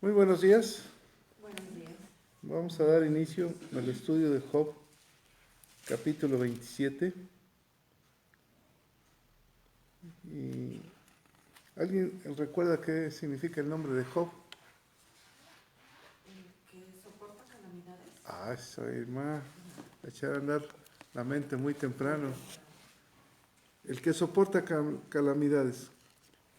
Muy buenos días. Buenos días. Vamos a dar inicio al estudio de Job, capítulo 27. ¿Y alguien recuerda qué significa el nombre de Job? ¿Que soporta calamidades? Eso, Irma, echar a andar la mente muy temprano. El que soporta calamidades.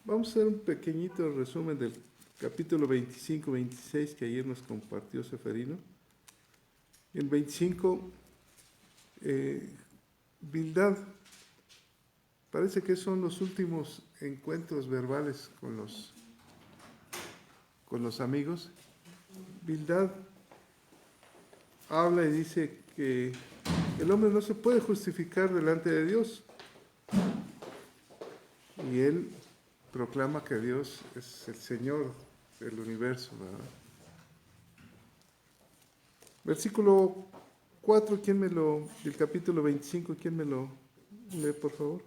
Vamos a hacer un pequeñito resumen del capítulo 25-26 que ayer nos compartió Seferino. En 25, Bildad. Parece que son los últimos encuentros verbales con los amigos. Bildad habla y dice que el hombre no se puede justificar delante de Dios. Y él proclama que Dios es el Señor del universo, ¿verdad? Versículo 4, del capítulo 25, ¿quién me lo lee, por favor?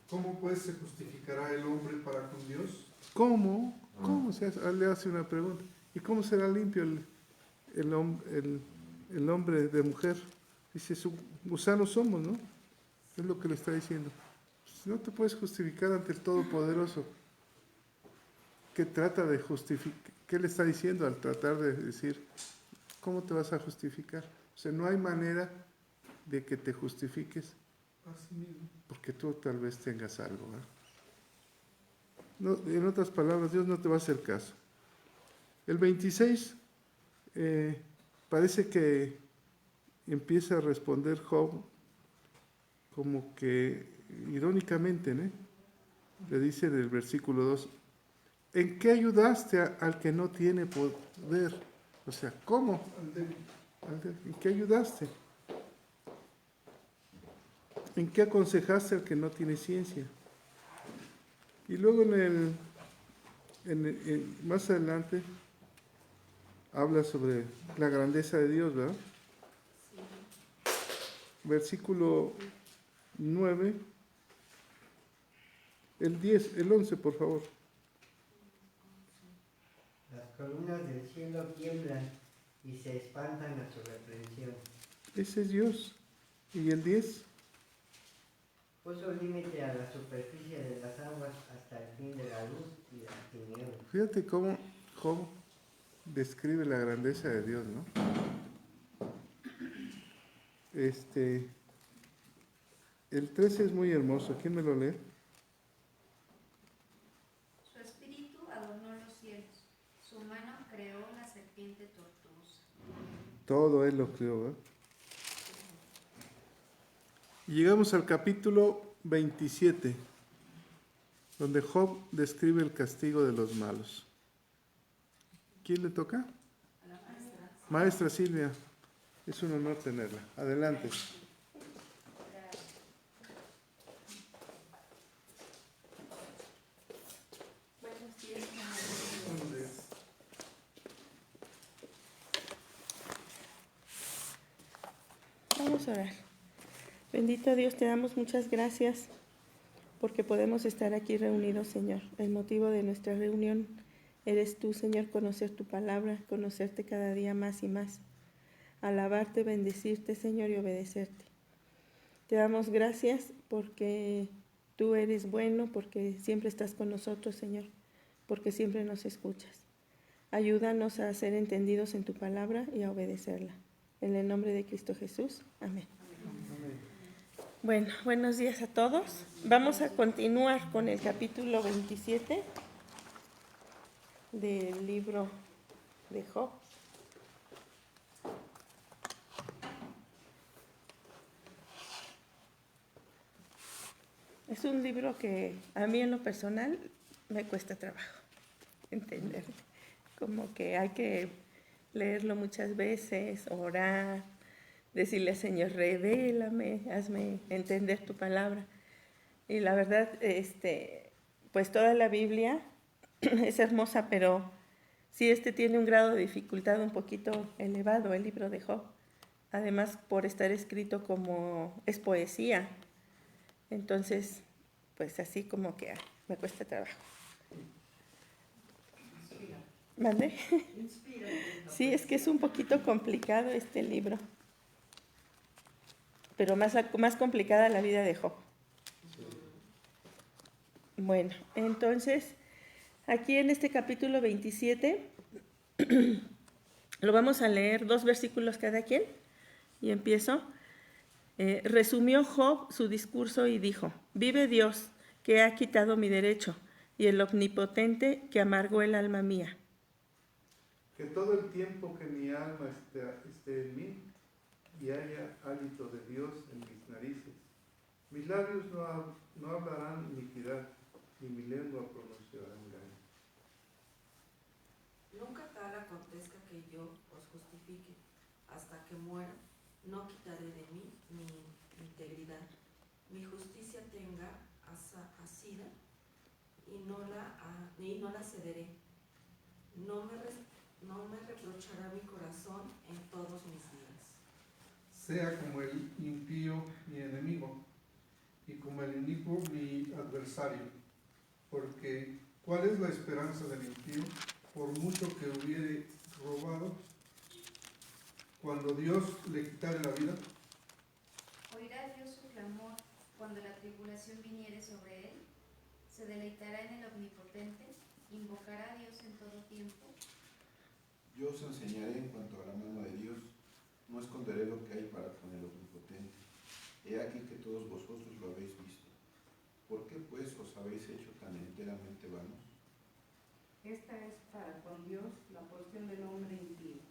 ¿Cómo pues se justificará el hombre para con Dios? ¿Cómo? ¿Cómo le hace una pregunta? ¿Y cómo será limpio el hombre de mujer? Dice, gusanos somos, ¿no? Es lo que le está diciendo. Si no te puedes justificar ante el Todopoderoso, ¿qué trata de justificar? ¿Qué le está diciendo al tratar de decir, cómo te vas a justificar? O sea, no hay manera de que te justifiques Así mismo. porque tú tal vez tengas algo, ¿verdad? No, en otras palabras, Dios no te va a hacer caso. El 26 parece que empieza a responder Job como que irónicamente, ¿no? Le dice en el versículo 2, ¿en qué ayudaste al que no tiene poder? O sea, ¿cómo? ¿En qué ayudaste? ¿En qué aconsejaste al que no tiene ciencia? Y luego más adelante habla sobre la grandeza de Dios, ¿verdad? Versículo 9, el 11, por favor. Las columnas del cielo tiemblan y se espantan a su reprensión. Ese es Dios. ¿Y el 10? Puso límite a la superficie de las aguas hasta el fin de la luz y de las tinieblas. Fíjate cómo Job describe la grandeza de Dios, ¿no? El 13 es muy hermoso. ¿Quién me lo lee? Su espíritu adornó los cielos, su mano creó la serpiente tortuosa. Todo él lo creó, ¿verdad? Y llegamos al capítulo 27, donde Job describe el castigo de los malos. ¿Quién le toca? A la maestra. Maestra Silvia, es un honor tenerla. Adelante. Buenos días. Vamos a orar. Bendito Dios, te damos muchas gracias porque podemos estar aquí reunidos, Señor. El motivo de nuestra reunión eres tú, Señor, conocer tu palabra, conocerte cada día más y más, alabarte, bendecirte, Señor, y obedecerte. Te damos gracias porque tú eres bueno, porque siempre estás con nosotros, Señor, porque siempre nos escuchas. Ayúdanos a ser entendidos en tu palabra y a obedecerla. En el nombre de Cristo Jesús. Amén. Bueno, buenos días a todos. Vamos a continuar con el capítulo 27 del libro de Job. Es un libro que a mí en lo personal me cuesta trabajo entender. Como que hay que leerlo muchas veces, orar, decirle al Señor, revélame, hazme entender tu palabra. Y la verdad, pues toda la Biblia es hermosa, pero sí tiene un grado de dificultad un poquito elevado, el libro de Job. Además, por estar escrito como es poesía. Entonces, pues así como que me cuesta trabajo. ¿Mande? Sí, es que es un poquito complicado este libro, pero más complicada la vida de Job. Bueno, entonces, aquí en este capítulo 27, lo vamos a leer 2 versículos cada quien, y empiezo. Resumió Job su discurso y dijo: vive Dios, que ha quitado mi derecho, y el Omnipotente, que amargó el alma mía. Que todo el tiempo que mi alma esté en mí y haya hálito de Dios en mis narices. Mis labios no hablarán iniquidad, ni mi lengua pronunciará engaño. Nunca tal acontezca que yo os justifique. Hasta que muera, no quitaré de mí mi integridad. Mi justicia tenga asida y no la cederé. No me reprochará mi corazón en todos mis días. Sea como el impío mi enemigo, y como el inicuo mi adversario. Porque, ¿cuál es la esperanza del impío? Por mucho que hubiere robado, cuando Dios le quitare la vida. Oirá Dios su clamor cuando la tribulación viniere sobre él. Se deleitará en el Omnipotente, invocará a Dios en todo tiempo. Yo os enseñaré en cuanto a la mano de Dios, no esconderé lo que hay para con el Omnipotente. He aquí que todos vosotros lo habéis visto. ¿Por qué pues os habéis hecho tan enteramente vanos? Esta es para con Dios la porción del hombre impío,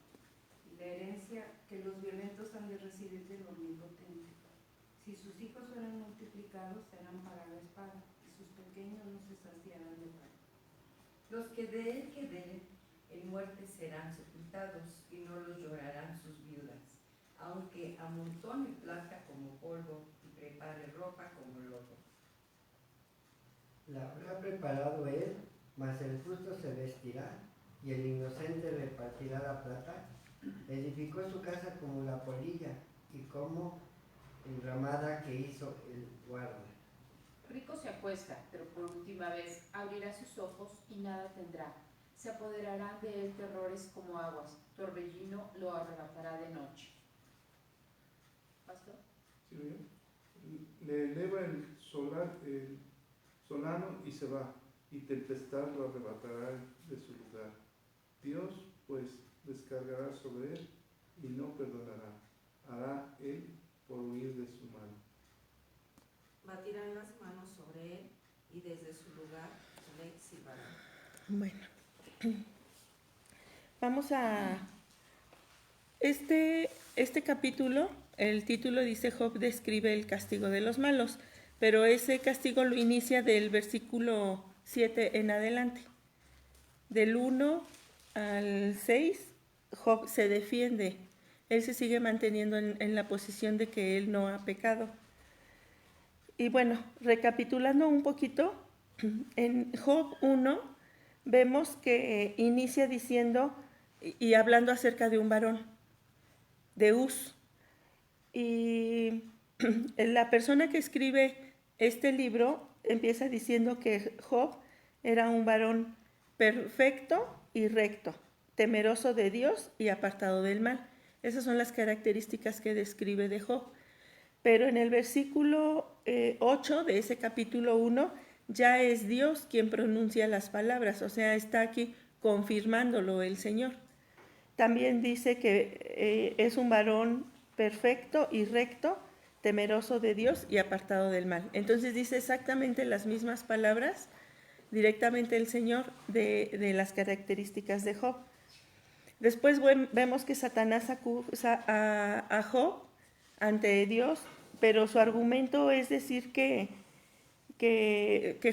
y la herencia que los violentos han de recibir del Omnipotente. Si sus hijos fueran multiplicados, serán para la espada, y sus pequeños no se saciarán de pan. Los que de él quederen en muerte serán sepultados, y no los llorarán sus viudas, aunque amontone plata como polvo y prepare ropa como lodo. La habrá preparado él, mas el justo se vestirá, y el inocente repartirá la plata. Edificó su casa como la polilla, y como enramada que hizo el guarda. Rico se acuesta, pero por última vez abrirá sus ojos y nada tendrá. Se apoderarán de él terrores como aguas, torbellino lo arrebatará de noche. ¿Pastor? ¿Sí lo vio? Le eleva el solano y se va, y tempestad lo arrebatará de su lugar. Dios, pues, descargará sobre él y no perdonará. Hará él por huir de su mano. Batirán las manos sobre él y desde su lugar le silbarán. Bueno, vamos a este capítulo. El título dice: Job describe el castigo de los malos, pero ese castigo lo inicia del versículo 7 en adelante. Del 1 al 6, Job se defiende. Él se sigue manteniendo en la posición de que él no ha pecado. Y bueno, recapitulando un poquito, en Job 1 vemos que inicia diciendo y hablando acerca de un varón, de Uz. Y la persona que escribe este libro empieza diciendo que Job era un varón perfecto y recto, temeroso de Dios y apartado del mal. Esas son las características que describe de Job. Pero en el versículo 8 de ese capítulo 1 ya es Dios quien pronuncia las palabras, o sea, está aquí confirmándolo el Señor. También dice que es un varón perfecto y recto, temeroso de Dios y apartado del mal. Entonces dice exactamente las mismas palabras directamente el Señor de las características de Job. Después vemos que Satanás acusa a Job ante Dios, pero su argumento es decir que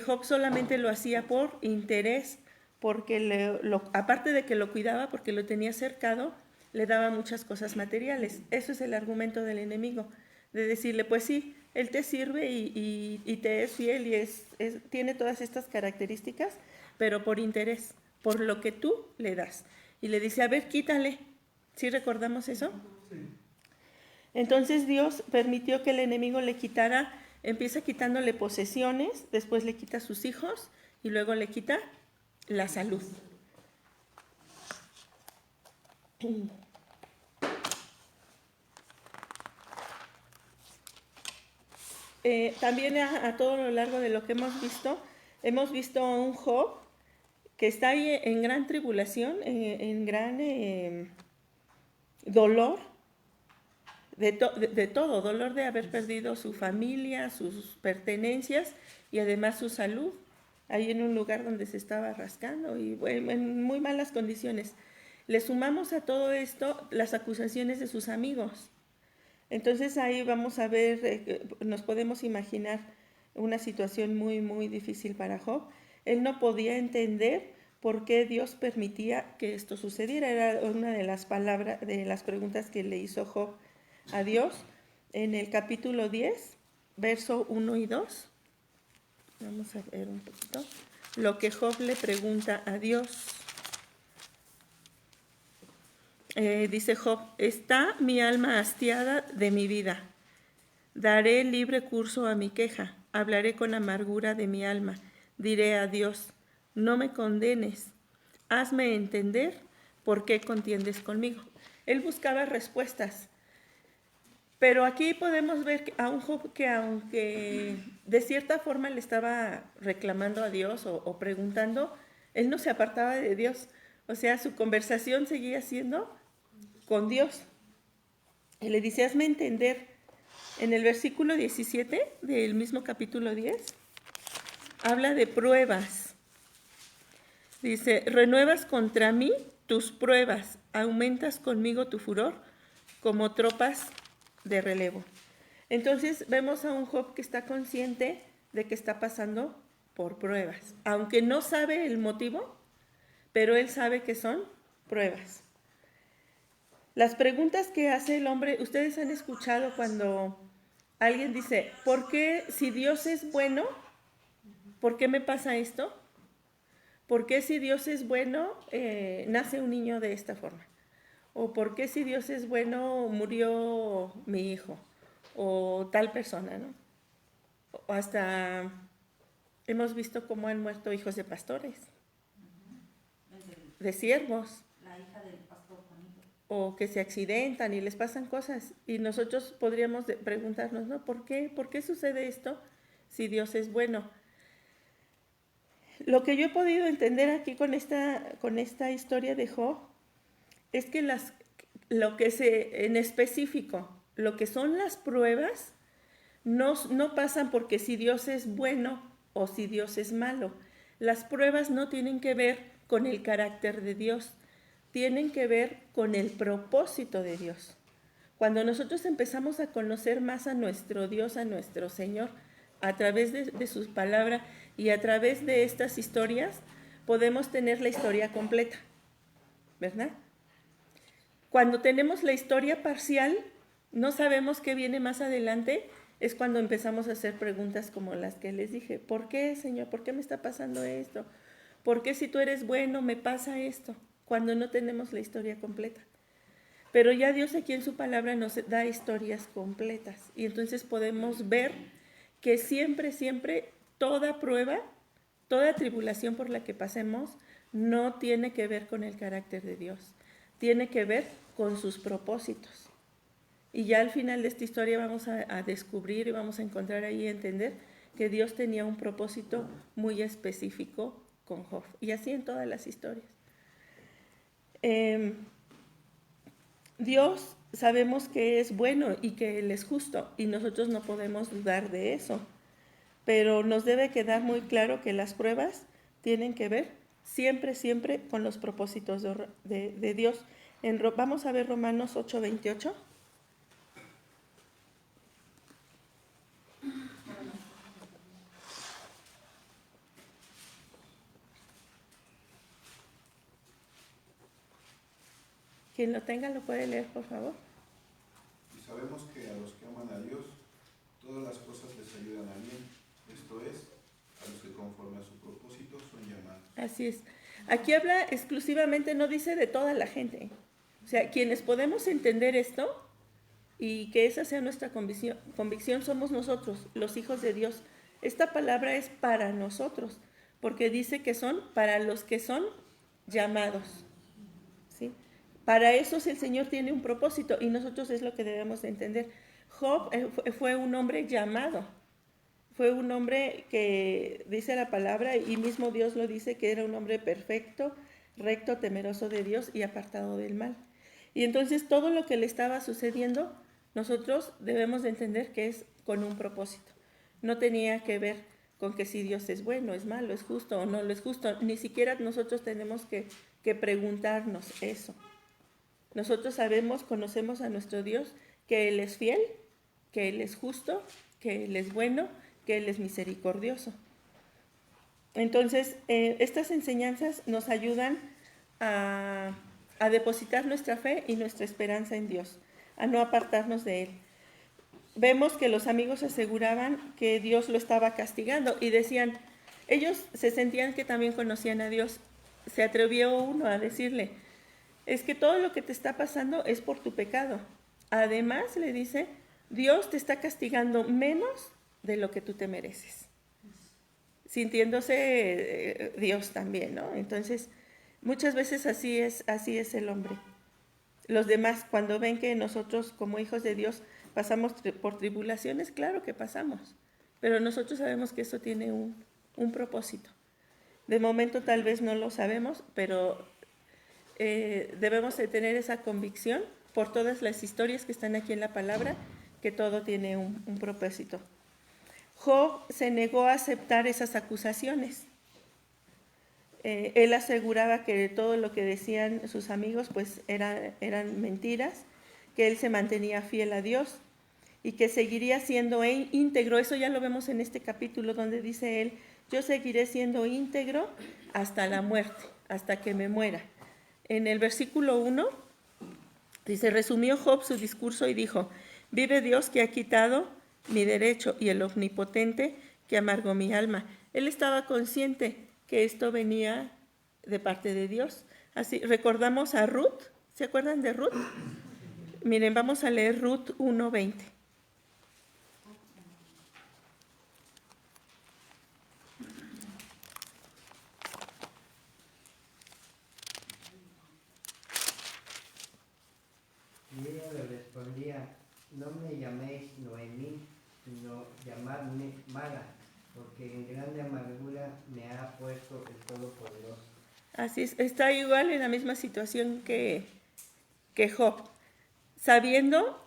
Job solamente lo hacía por interés, porque aparte de que lo cuidaba, porque lo tenía cercado, le daba muchas cosas materiales. Eso es el argumento del enemigo, de decirle, pues sí, él te sirve y te es fiel y tiene todas estas características, pero por interés, por lo que tú le das. Y le dice, a ver, quítale. ¿Sí recordamos eso? Sí. Entonces Dios permitió que el enemigo le quitara Empieza quitándole posesiones, después le quita sus hijos y luego le quita la salud. También a todo lo largo de lo que hemos visto a un Job que está ahí en gran tribulación, en gran dolor, de todo, dolor de haber perdido su familia, sus pertenencias y además su salud, ahí en un lugar donde se estaba rascando y en muy malas condiciones. Le sumamos a todo esto las acusaciones de sus amigos. Entonces ahí vamos a ver, nos podemos imaginar una situación muy, muy difícil para Job. Él no podía entender por qué Dios permitía que esto sucediera. Era una de las preguntas que le hizo Job a Dios en el capítulo 10, verso 1 y 2. Vamos a ver un poquito lo que Job le pregunta a Dios. Dice Job: está mi alma hastiada de mi vida. Daré libre curso a mi queja. Hablaré con amargura de mi alma. Diré a Dios: no me condenes. Hazme entender por qué contiendes conmigo. Él buscaba respuestas. Pero aquí podemos ver a un Job que, aunque de cierta forma le estaba reclamando a Dios o preguntando, él no se apartaba de Dios. O sea, su conversación seguía siendo con Dios. Y le dice: hazme entender. En el versículo 17 del mismo capítulo 10, habla de pruebas. Dice: renuevas contra mí tus pruebas, aumentas conmigo tu furor como tropas de relevo. Entonces vemos a un Job que está consciente de que está pasando por pruebas, aunque no sabe el motivo, pero él sabe que son pruebas. Las preguntas que hace el hombre, ustedes han escuchado cuando alguien dice: ¿por qué, si Dios es bueno, por qué me pasa esto? ¿Por qué, si Dios es bueno, nace un niño de esta forma? ¿O por qué, si Dios es bueno, murió mi hijo? O tal persona, ¿no? O hasta hemos visto cómo han muerto hijos de pastores, de siervos. La hija del pastor Juanito. O que se accidentan y les pasan cosas. Y nosotros podríamos preguntarnos, ¿no? ¿Por qué sucede esto si Dios es bueno? Lo que yo he podido entender aquí con esta historia de Job es que en específico, lo que son las pruebas, no pasan porque si Dios es bueno o si Dios es malo. Las pruebas no tienen que ver con el carácter de Dios, tienen que ver con el propósito de Dios. Cuando nosotros empezamos a conocer más a nuestro Dios, a nuestro Señor, a través de sus palabras y a través de estas historias, podemos tener la historia completa, ¿verdad? Cuando tenemos la historia parcial, no sabemos qué viene más adelante, es cuando empezamos a hacer preguntas como las que les dije. ¿Por qué, Señor? ¿Por qué me está pasando esto? ¿Por qué, si tú eres bueno, me pasa esto? Cuando no tenemos la historia completa. Pero ya Dios aquí en su palabra nos da historias completas. Y entonces podemos ver que siempre, siempre, toda prueba, toda tribulación por la que pasemos, no tiene que ver con el carácter de Dios. Tiene que ver con sus propósitos. Y ya al final de esta historia vamos a descubrir y vamos a encontrar ahí y entender que Dios tenía un propósito muy específico con Job. Y así en todas las historias. Dios sabemos que es bueno y que Él es justo y nosotros no podemos dudar de eso, pero nos debe quedar muy claro que las pruebas tienen que ver siempre, siempre con los propósitos de Dios. Vamos a ver Romanos 8:28. Quien lo tenga lo puede leer, por favor. Y sabemos que a los que aman a Dios, todas las cosas les ayudan a bien. Esto es, a los que conforme a su propósito son llamados. Así es. Aquí habla exclusivamente, no dice de toda la gente. O sea, quienes podemos entender esto y que esa sea nuestra convicción somos nosotros, los hijos de Dios. Esta palabra es para nosotros, porque dice que son para los que son llamados, ¿sí? Para esos el Señor tiene un propósito y nosotros es lo que debemos de entender. Job fue un hombre llamado, fue un hombre que dice la palabra y mismo Dios lo dice, que era un hombre perfecto, recto, temeroso de Dios y apartado del mal. Y entonces todo lo que le estaba sucediendo, nosotros debemos de entender que es con un propósito. No tenía que ver con que si Dios es bueno, es malo, es justo o no lo es justo. Ni siquiera nosotros tenemos que preguntarnos eso. Nosotros sabemos, conocemos a nuestro Dios, que Él es fiel, que Él es justo, que Él es bueno, que Él es misericordioso. Entonces, estas enseñanzas nos ayudan a depositar nuestra fe y nuestra esperanza en Dios, a no apartarnos de Él. Vemos que los amigos aseguraban que Dios lo estaba castigando y decían, ellos se sentían que también conocían a Dios. Se atrevió uno a decirle, es que todo lo que te está pasando es por tu pecado. Además, le dice, Dios te está castigando menos de lo que tú te mereces. Sintiéndose Dios también, ¿no? Entonces, muchas veces así es el hombre. Los demás, cuando ven que nosotros como hijos de Dios pasamos por tribulaciones, claro que pasamos, pero nosotros sabemos que eso tiene un propósito. De momento tal vez no lo sabemos, pero debemos de tener esa convicción por todas las historias que están aquí en la palabra, que todo tiene un propósito. Job se negó a aceptar esas acusaciones. Él aseguraba que todo lo que decían sus amigos pues eran mentiras, que él se mantenía fiel a Dios y que seguiría siendo íntegro. Eso ya lo vemos en este capítulo donde dice él, yo seguiré siendo íntegro hasta la muerte, hasta que me muera. En el versículo 1 dice, resumió Job su discurso y dijo, vive Dios que ha quitado mi derecho y el omnipotente que amargó mi alma. Él estaba consciente que esto venía de parte de Dios. Así, recordamos a Ruth, ¿se acuerdan de Ruth? Miren, vamos a leer Ruth 1:20. Y ella le respondía, no me llaméis Noemí, sino llamadme Mara, porque en grande amargura me ha puesto el Todopoderoso. Así es, está igual en la misma situación que Job, sabiendo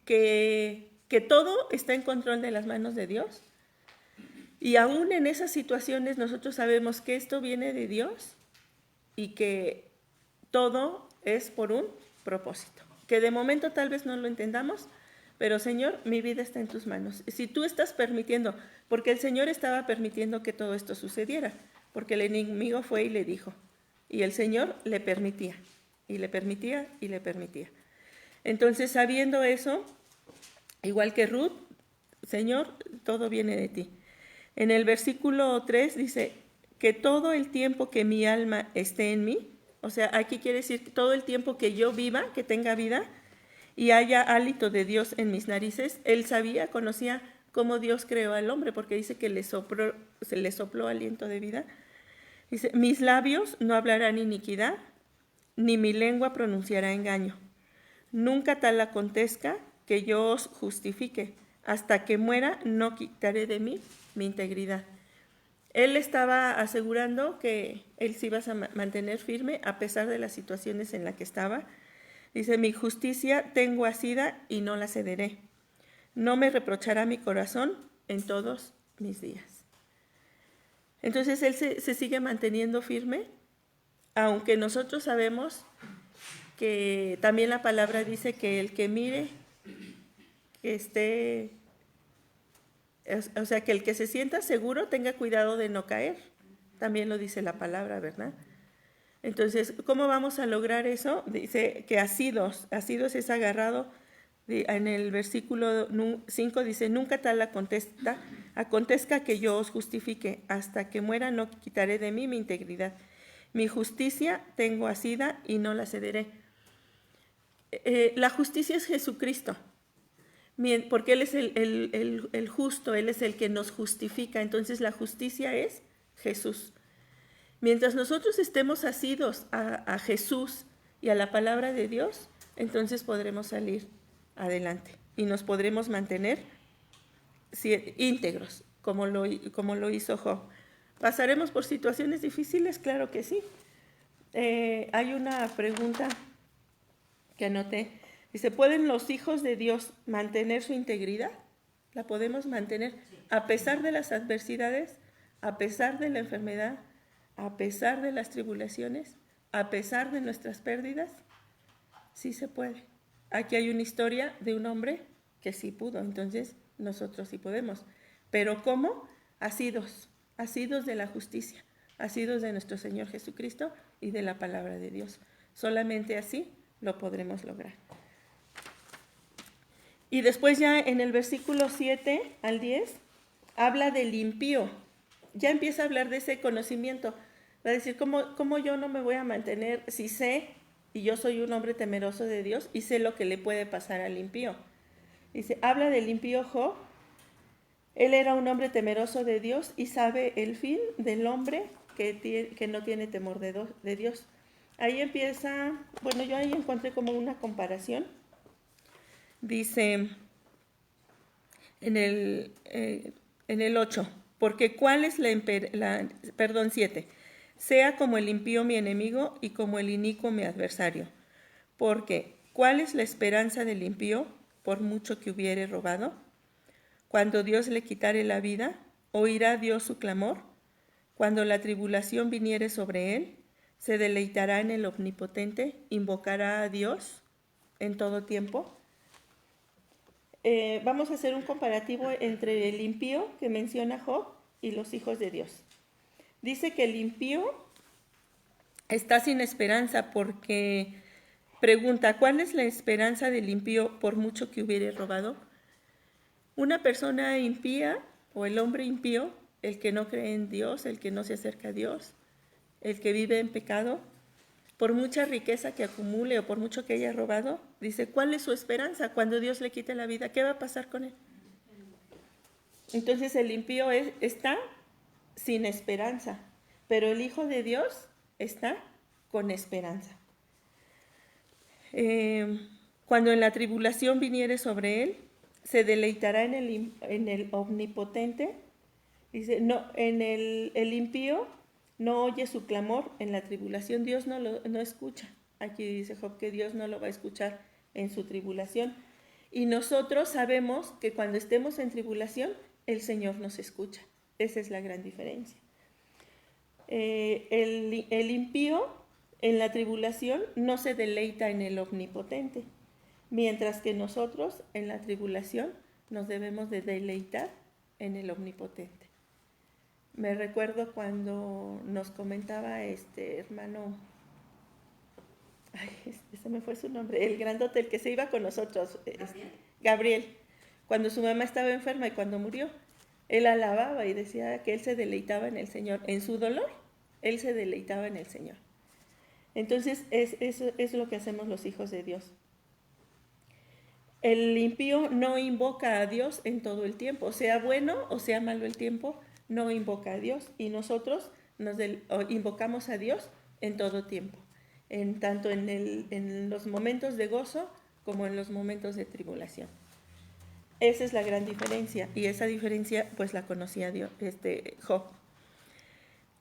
que todo está en control de las manos de Dios. Y aún en esas situaciones nosotros sabemos que esto viene de Dios y que todo es por un propósito. Que de momento tal vez no lo entendamos, pero Señor, mi vida está en tus manos. Si tú estás permitiendo, porque el Señor estaba permitiendo que todo esto sucediera, porque el enemigo fue y le dijo, y el Señor le permitía, y le permitía, y le permitía. Entonces, sabiendo eso, igual que Ruth, Señor, todo viene de ti. En el versículo 3 dice, que todo el tiempo que mi alma esté en mí, o sea, aquí quiere decir que todo el tiempo que yo viva, que tenga vida, y haya hálito de Dios en mis narices, él sabía, conocía cómo Dios creó al hombre, porque dice que se le sopló aliento de vida. Dice, mis labios no hablarán iniquidad, ni mi lengua pronunciará engaño. Nunca tal acontezca que yo os justifique. Hasta que muera no quitaré de mí mi integridad. Él estaba asegurando que él se iba a mantener firme a pesar de las situaciones en las que estaba. Dice, mi justicia tengo asida y no la cederé. No me reprochará mi corazón en todos mis días. Entonces él se sigue manteniendo firme, aunque nosotros sabemos que también la palabra dice que el que mire, que esté, o sea, que el que se sienta seguro tenga cuidado de no caer. También lo dice la palabra, ¿verdad? Entonces, ¿cómo vamos a lograr eso? Dice que asidos es agarrado. En el versículo 5 dice, nunca tal acontezca que yo os justifique, hasta que muera no quitaré de mí mi integridad. Mi justicia tengo asida y no la cederé. La justicia es Jesucristo, porque Él es el justo, Él es el que nos justifica. Entonces la justicia es Jesús. Mientras nosotros estemos asidos a Jesús y a la palabra de Dios, entonces podremos salir adelante y nos podremos mantener íntegros, como lo hizo Job. ¿Pasaremos por situaciones difíciles? Claro que sí. Hay una pregunta que anoté. Dice, ¿pueden los hijos de Dios mantener su integridad? ¿La podemos mantener a pesar de las adversidades, a pesar de la enfermedad, a pesar de las tribulaciones, a pesar de nuestras pérdidas? Sí se puede. Aquí hay una historia de un hombre que sí pudo, entonces nosotros sí podemos. ¿Pero cómo? Asidos de la justicia, asidos de nuestro Señor Jesucristo y de la palabra de Dios. Solamente así lo podremos lograr. Y después ya en el versículo 7 al 10, habla del impío. Ya empieza a hablar de ese conocimiento. Va a decir, ¿cómo yo no me voy a mantener si sé, y yo soy un hombre temeroso de Dios, y sé lo que le puede pasar al impío? Dice, habla del impío Job. Él era un hombre temeroso de Dios y sabe el fin del hombre que no tiene temor de Dios. Ahí empieza, bueno, yo ahí encontré como una comparación. Dice en el 8, porque ¿cuál es 7? Sea como el impío mi enemigo y como el inicuo mi adversario. Porque ¿cuál es la esperanza del impío por mucho que hubiere robado? Cuando Dios le quitare la vida, ¿oirá Dios su clamor? Cuando la tribulación viniere sobre él, ¿se deleitará en el Omnipotente? ¿Invocará a Dios en todo tiempo? Vamos a hacer un comparativo entre el impío que menciona Job y los hijos de Dios. Dice que el impío está sin esperanza porque pregunta, ¿cuál es la esperanza del impío por mucho que hubiere robado? Una persona impía o el hombre impío, el que no cree en Dios, el que no se acerca a Dios, el que vive en pecado, por mucha riqueza que acumule o por mucho que haya robado, dice, ¿cuál es su esperanza cuando Dios le quite la vida? ¿Qué va a pasar con él? Entonces el impío está sin esperanza, pero el Hijo de Dios está con esperanza. Cuando en la tribulación viniere sobre él, se deleitará en el Omnipotente. Dice, no, el impío no oye su clamor en la tribulación, Dios no escucha. Aquí dice Job que Dios no lo va a escuchar en su tribulación. Y nosotros sabemos que cuando estemos en tribulación, el Señor nos escucha. Esa es la gran diferencia. El impío en la tribulación no se deleita en el Omnipotente, mientras que nosotros en la tribulación nos debemos de deleitar en el Omnipotente. Me recuerdo cuando nos comentaba hermano, se me fue su nombre, el grandote, el que se iba con nosotros, Gabriel, cuando su mamá estaba enferma y cuando murió, él alababa y decía que él se deleitaba en el Señor. En su dolor, él se deleitaba en el Señor. Entonces, eso es lo que hacemos los hijos de Dios. El impío no invoca a Dios en todo el tiempo, sea bueno o sea malo el tiempo, no invoca a Dios, y nosotros invocamos a Dios en todo tiempo, tanto en los momentos de gozo como en los momentos de tribulación. Esa es la gran diferencia, y esa diferencia pues la conocía Dios, Job.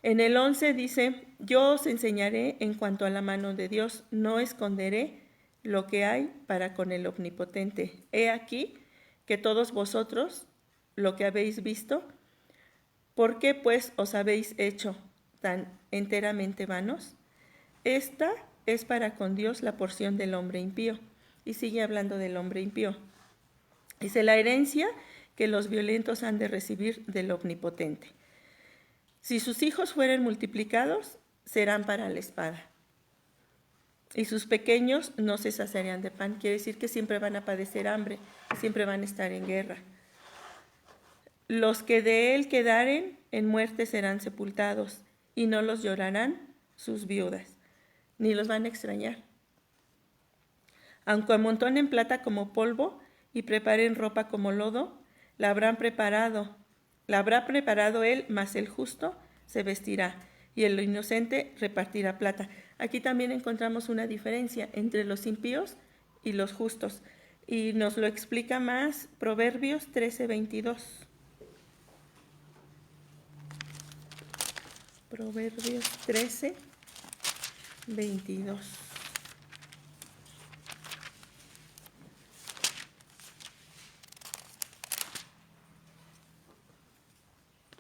En el 11 dice, yo os enseñaré en cuanto a la mano de Dios, no esconderé lo que hay para con el Omnipotente. He aquí que todos vosotros lo que habéis visto, ¿por qué pues os habéis hecho tan enteramente vanos? Esta es para con Dios la porción del hombre impío. Y sigue hablando del hombre impío. Dice, la herencia que los violentos han de recibir del Omnipotente. Si sus hijos fueren multiplicados, serán para la espada. Y sus pequeños no se saciarán de pan. Quiere decir que siempre van a padecer hambre, siempre van a estar en guerra. Los que de él quedaren en muerte serán sepultados, y no los llorarán sus viudas, ni los van a extrañar. Aunque amontonen plata como polvo y preparen ropa como lodo, la habrá preparado él, mas el justo se vestirá, y el inocente repartirá plata. Aquí también encontramos una diferencia entre los impíos y los justos, y nos lo explica más Proverbios 13:22. Proverbios 13:22.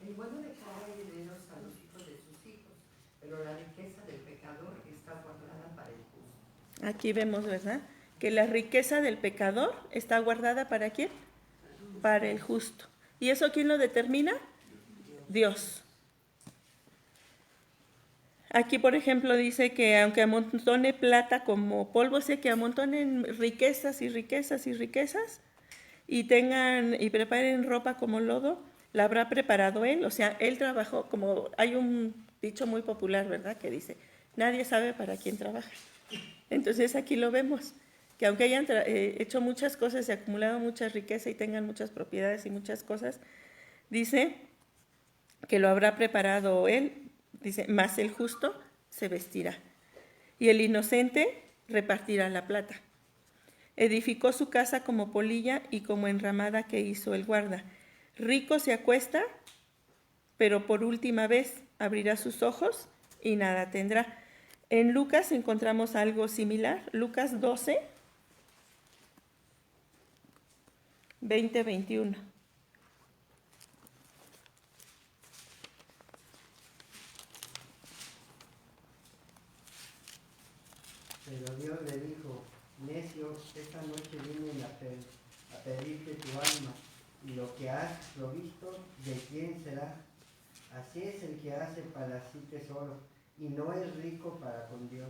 El bueno declara herederos a los hijos de sus hijos, pero la riqueza del pecador está guardada para el justo. Aquí vemos, ¿verdad?, que la riqueza del pecador está guardada ¿para quién? Para el justo. ¿Y eso quién lo determina? Dios. Aquí, por ejemplo, dice que aunque amontone plata como polvo, sé que amontonen riquezas y riquezas y riquezas, y preparen ropa como lodo, la habrá preparado él. O sea, él trabajó, como hay un dicho muy popular, ¿verdad?, que dice, nadie sabe para quién trabaja. Entonces aquí lo vemos, que aunque hayan hecho muchas cosas y acumulado mucha riqueza y tengan muchas propiedades y muchas cosas, dice que lo habrá preparado él. Dice, mas el justo se vestirá, y el inocente repartirá la plata. Edificó su casa como polilla y como enramada que hizo el guarda. Rico se acuesta, pero por última vez abrirá sus ojos y nada tendrá. En Lucas encontramos algo similar. Lucas 12, 20-21. Pero Dios le dijo, necio, esta noche vienen a pedirte tu alma, y lo que has provisto, ¿de quién será? Así es el que hace para sí tesoro, y no es rico para con Dios.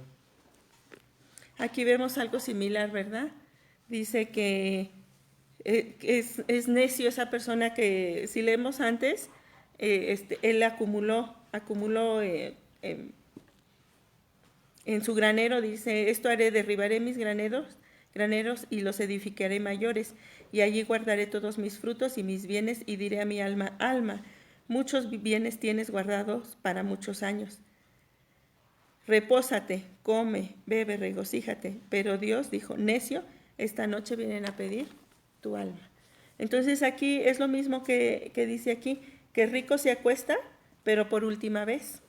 Aquí vemos algo similar, ¿verdad? Dice que es necio esa persona que, si leemos antes, él acumuló en su granero, dice, esto haré, derribaré mis graneros y los edificaré mayores, y allí guardaré todos mis frutos y mis bienes, y diré a mi alma, alma, muchos bienes tienes guardados para muchos años. Repósate, come, bebe, regocíjate. Pero Dios dijo, necio, esta noche vienen a pedir tu alma. Entonces aquí es lo mismo que dice aquí, que rico se acuesta, pero por última vez.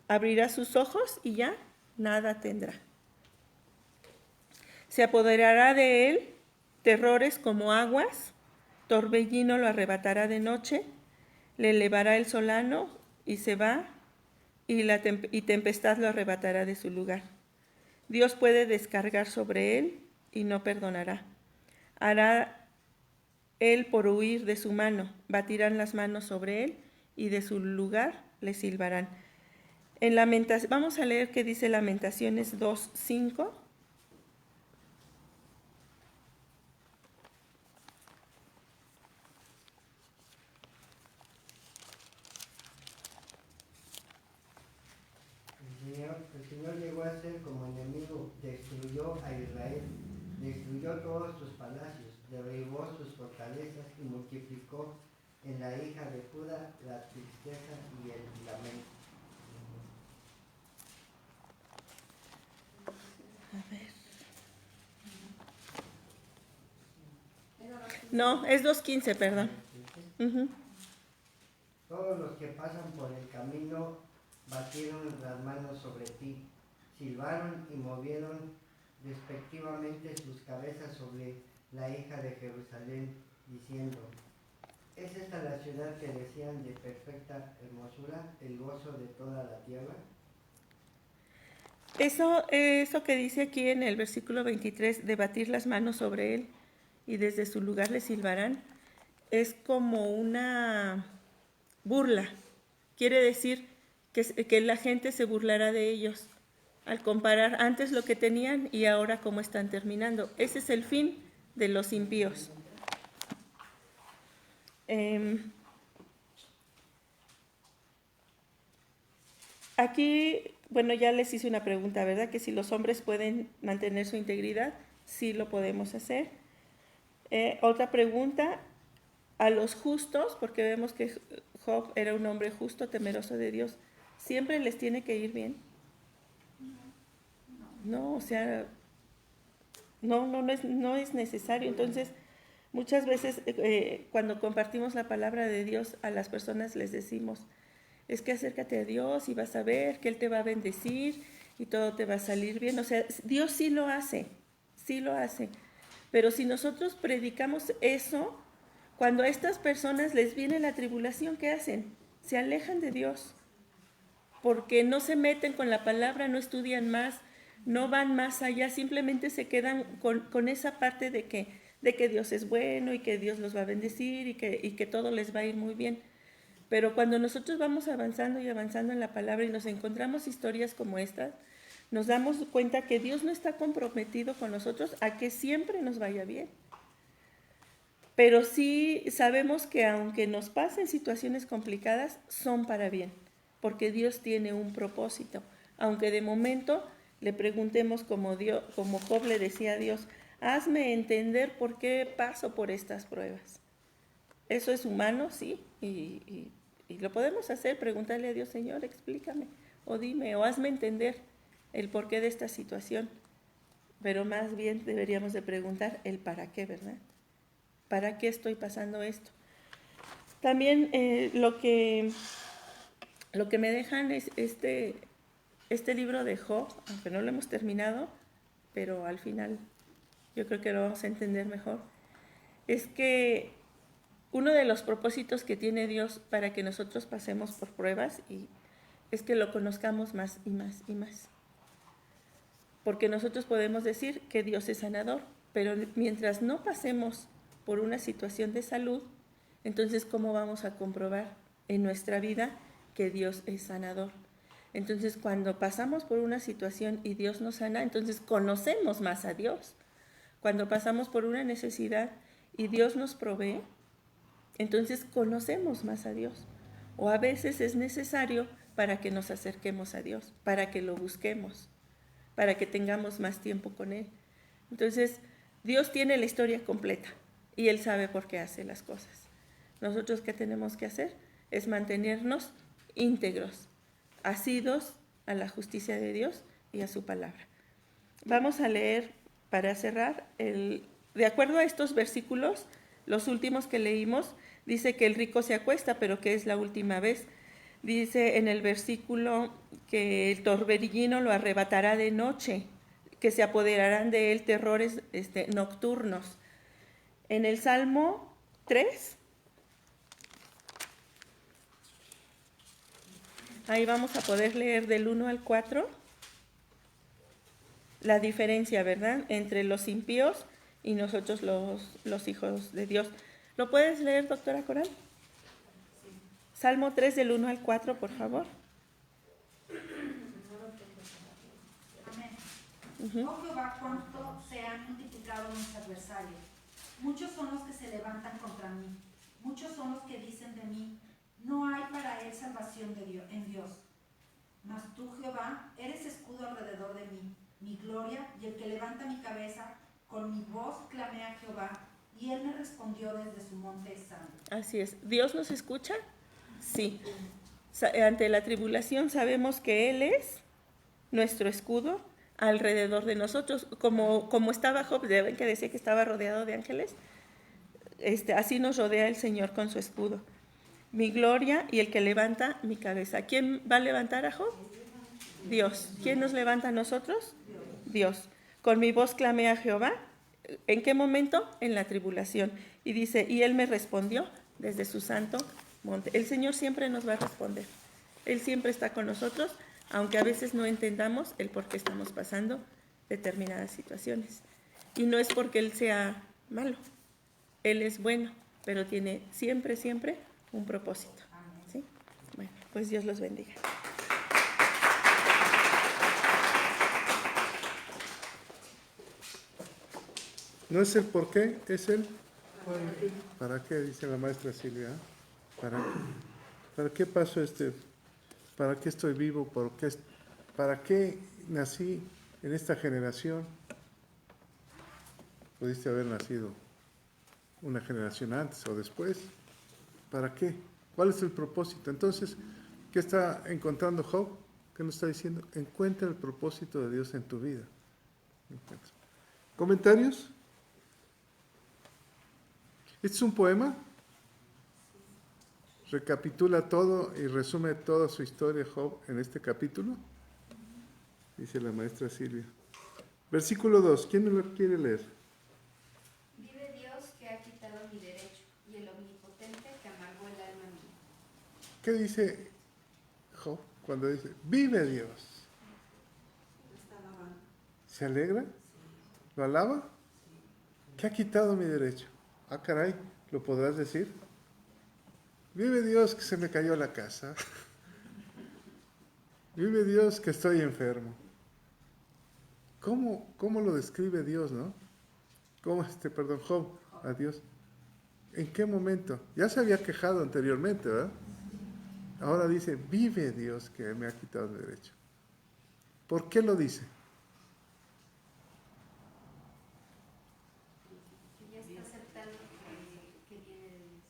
Abrirá sus ojos y ya nada tendrá. Se apoderará de él terrores como aguas, torbellino lo arrebatará de noche, le elevará el solano y se va, y tempestad lo arrebatará de su lugar. Dios puede descargar sobre él y no perdonará. Hará él por huir de su mano, batirán las manos sobre él y de su lugar le silbarán. Vamos a leer qué dice Lamentaciones 2:5. El Señor llegó a ser como enemigo, destruyó a Israel, destruyó todos sus palacios, derribó sus fortalezas y multiplicó en la hija de Judá la tristeza y el lamento. A ver. No, es 2:15, perdón. Todos los que pasan por el camino batieron las manos sobre ti, silbaron y movieron respectivamente sus cabezas sobre la hija de Jerusalén, diciendo, ¿es esta la ciudad que decían de perfecta hermosura, el gozo de toda la tierra? Eso que dice aquí en el versículo 23, de batir las manos sobre él y desde su lugar le silbarán, es como una burla. Quiere decir que la gente se burlará de ellos al comparar antes lo que tenían y ahora cómo están terminando. Ese es el fin de los impíos. Aquí, bueno, ya les hice una pregunta, ¿verdad? Que si los hombres pueden mantener su integridad. sí lo podemos hacer. Otra pregunta, a los justos, porque vemos que Job era un hombre justo, temeroso de Dios, ¿siempre les tiene que ir bien? No, o sea, no es necesario. Entonces, muchas veces cuando compartimos la palabra de Dios a las personas les decimos, es que acércate a Dios y vas a ver que Él te va a bendecir y todo te va a salir bien. O sea, Dios sí lo hace. Pero si nosotros predicamos eso, cuando a estas personas les viene la tribulación, ¿qué hacen? Se alejan de Dios, porque no se meten con la palabra, no estudian más, no van más allá, simplemente se quedan con esa parte de que Dios es bueno y que Dios los va a bendecir y que todo les va a ir muy bien. Pero cuando nosotros vamos avanzando y avanzando en la palabra y nos encontramos historias como estas, nos damos cuenta que Dios no está comprometido con nosotros a que siempre nos vaya bien. Pero sí sabemos que aunque nos pasen situaciones complicadas, son para bien, porque Dios tiene un propósito. Aunque de momento le preguntemos como Job le decía a Dios, hazme entender por qué paso por estas pruebas. Eso es humano, sí, y lo podemos hacer, preguntarle a Dios, Señor, explícame, o dime, o hazme entender el porqué de esta situación. Pero más bien deberíamos de preguntar el para qué, ¿verdad? ¿Para qué estoy pasando esto? También lo que me dejan es este libro de Job, aunque no lo hemos terminado, pero al final yo creo que lo vamos a entender mejor, es que uno de los propósitos que tiene Dios para que nosotros pasemos por pruebas es que lo conozcamos más y más y más. Porque nosotros podemos decir que Dios es sanador, pero mientras no pasemos por una situación de salud, entonces ¿cómo vamos a comprobar en nuestra vida que Dios es sanador? Entonces cuando pasamos por una situación y Dios nos sana, entonces conocemos más a Dios. Cuando pasamos por una necesidad y Dios nos provee, entonces conocemos más a Dios. O a veces es necesario para que nos acerquemos a Dios, para que lo busquemos, para que tengamos más tiempo con Él. Entonces, Dios tiene la historia completa y Él sabe por qué hace las cosas. Nosotros, ¿qué tenemos que hacer? Es mantenernos íntegros, asidos a la justicia de Dios y a su palabra. Vamos a leer, para cerrar, de acuerdo a estos versículos, los últimos que leímos, dice que el rico se acuesta, pero que es la última vez. Dice en el versículo que el torbellino lo arrebatará de noche, que se apoderarán de él terrores nocturnos. En el Salmo 3, ahí vamos a poder leer del 1 al 4, la diferencia, ¿verdad?, entre los impíos y nosotros los hijos de Dios. ¿Lo puedes leer, doctora Coral? Salmo 3 del 1 al 4, por favor. Amén. Oh Jehová, cuánto se han multiplicado mis adversarios. Muchos son los que se levantan contra mí. Muchos son los que dicen de mí, no hay para él salvación en Dios. Mas tú, Jehová, eres escudo alrededor de mí, mi gloria y el que levanta mi cabeza. Con mi voz clamé a Jehová y él me respondió desde su monte santo. Así es. ¿Dios nos escucha? Sí. Ante la tribulación sabemos que Él es nuestro escudo alrededor de nosotros. Como estaba Job, ¿ven que decía que estaba rodeado de ángeles? Así nos rodea el Señor con su escudo. Mi gloria y el que levanta mi cabeza. ¿Quién va a levantar a Job? Dios. ¿Quién nos levanta a nosotros? Dios. Con mi voz clamé a Jehová. ¿En qué momento? En la tribulación. Y dice, y Él me respondió desde su santo monte. El Señor siempre nos va a responder. Él siempre está con nosotros, aunque a veces no entendamos el por qué estamos pasando determinadas situaciones. Y no es porque Él sea malo. Él es bueno, pero tiene siempre, siempre un propósito. ¿Sí? Bueno, pues Dios los bendiga. No es el por qué, es el para qué, dice la maestra Silvia. ¿Para qué pasó ¿Para qué estoy vivo? ¿Para qué nací en esta generación? Pudiste haber nacido una generación antes o después. ¿Para qué? ¿Cuál es el propósito? Entonces, ¿qué está encontrando Job? ¿Qué nos está diciendo? Encuentra el propósito de Dios en tu vida. ¿Comentarios? ¿Este es un poema? ¿Recapitula todo y resume toda su historia Job en este capítulo? Dice la maestra Silvia. Versículo 2. ¿Quién me lo quiere leer? Vive Dios que ha quitado mi derecho y el omnipotente que amargó el alma mía. ¿Qué dice Job cuando dice, vive Dios? Lo está alabando. ¿Se alegra? Sí. ¿Lo alaba? ¿Qué ha quitado mi derecho? Ah, caray, ¿lo podrás decir? Vive Dios que se me cayó la casa. Vive Dios que estoy enfermo. ¿Cómo lo describe Dios, no? Job, a Dios. ¿En qué momento? Ya se había quejado anteriormente, ¿verdad? Ahora dice, vive Dios que me ha quitado el derecho. ¿Por qué lo dice? Que ya está aceptando que viene de Dios.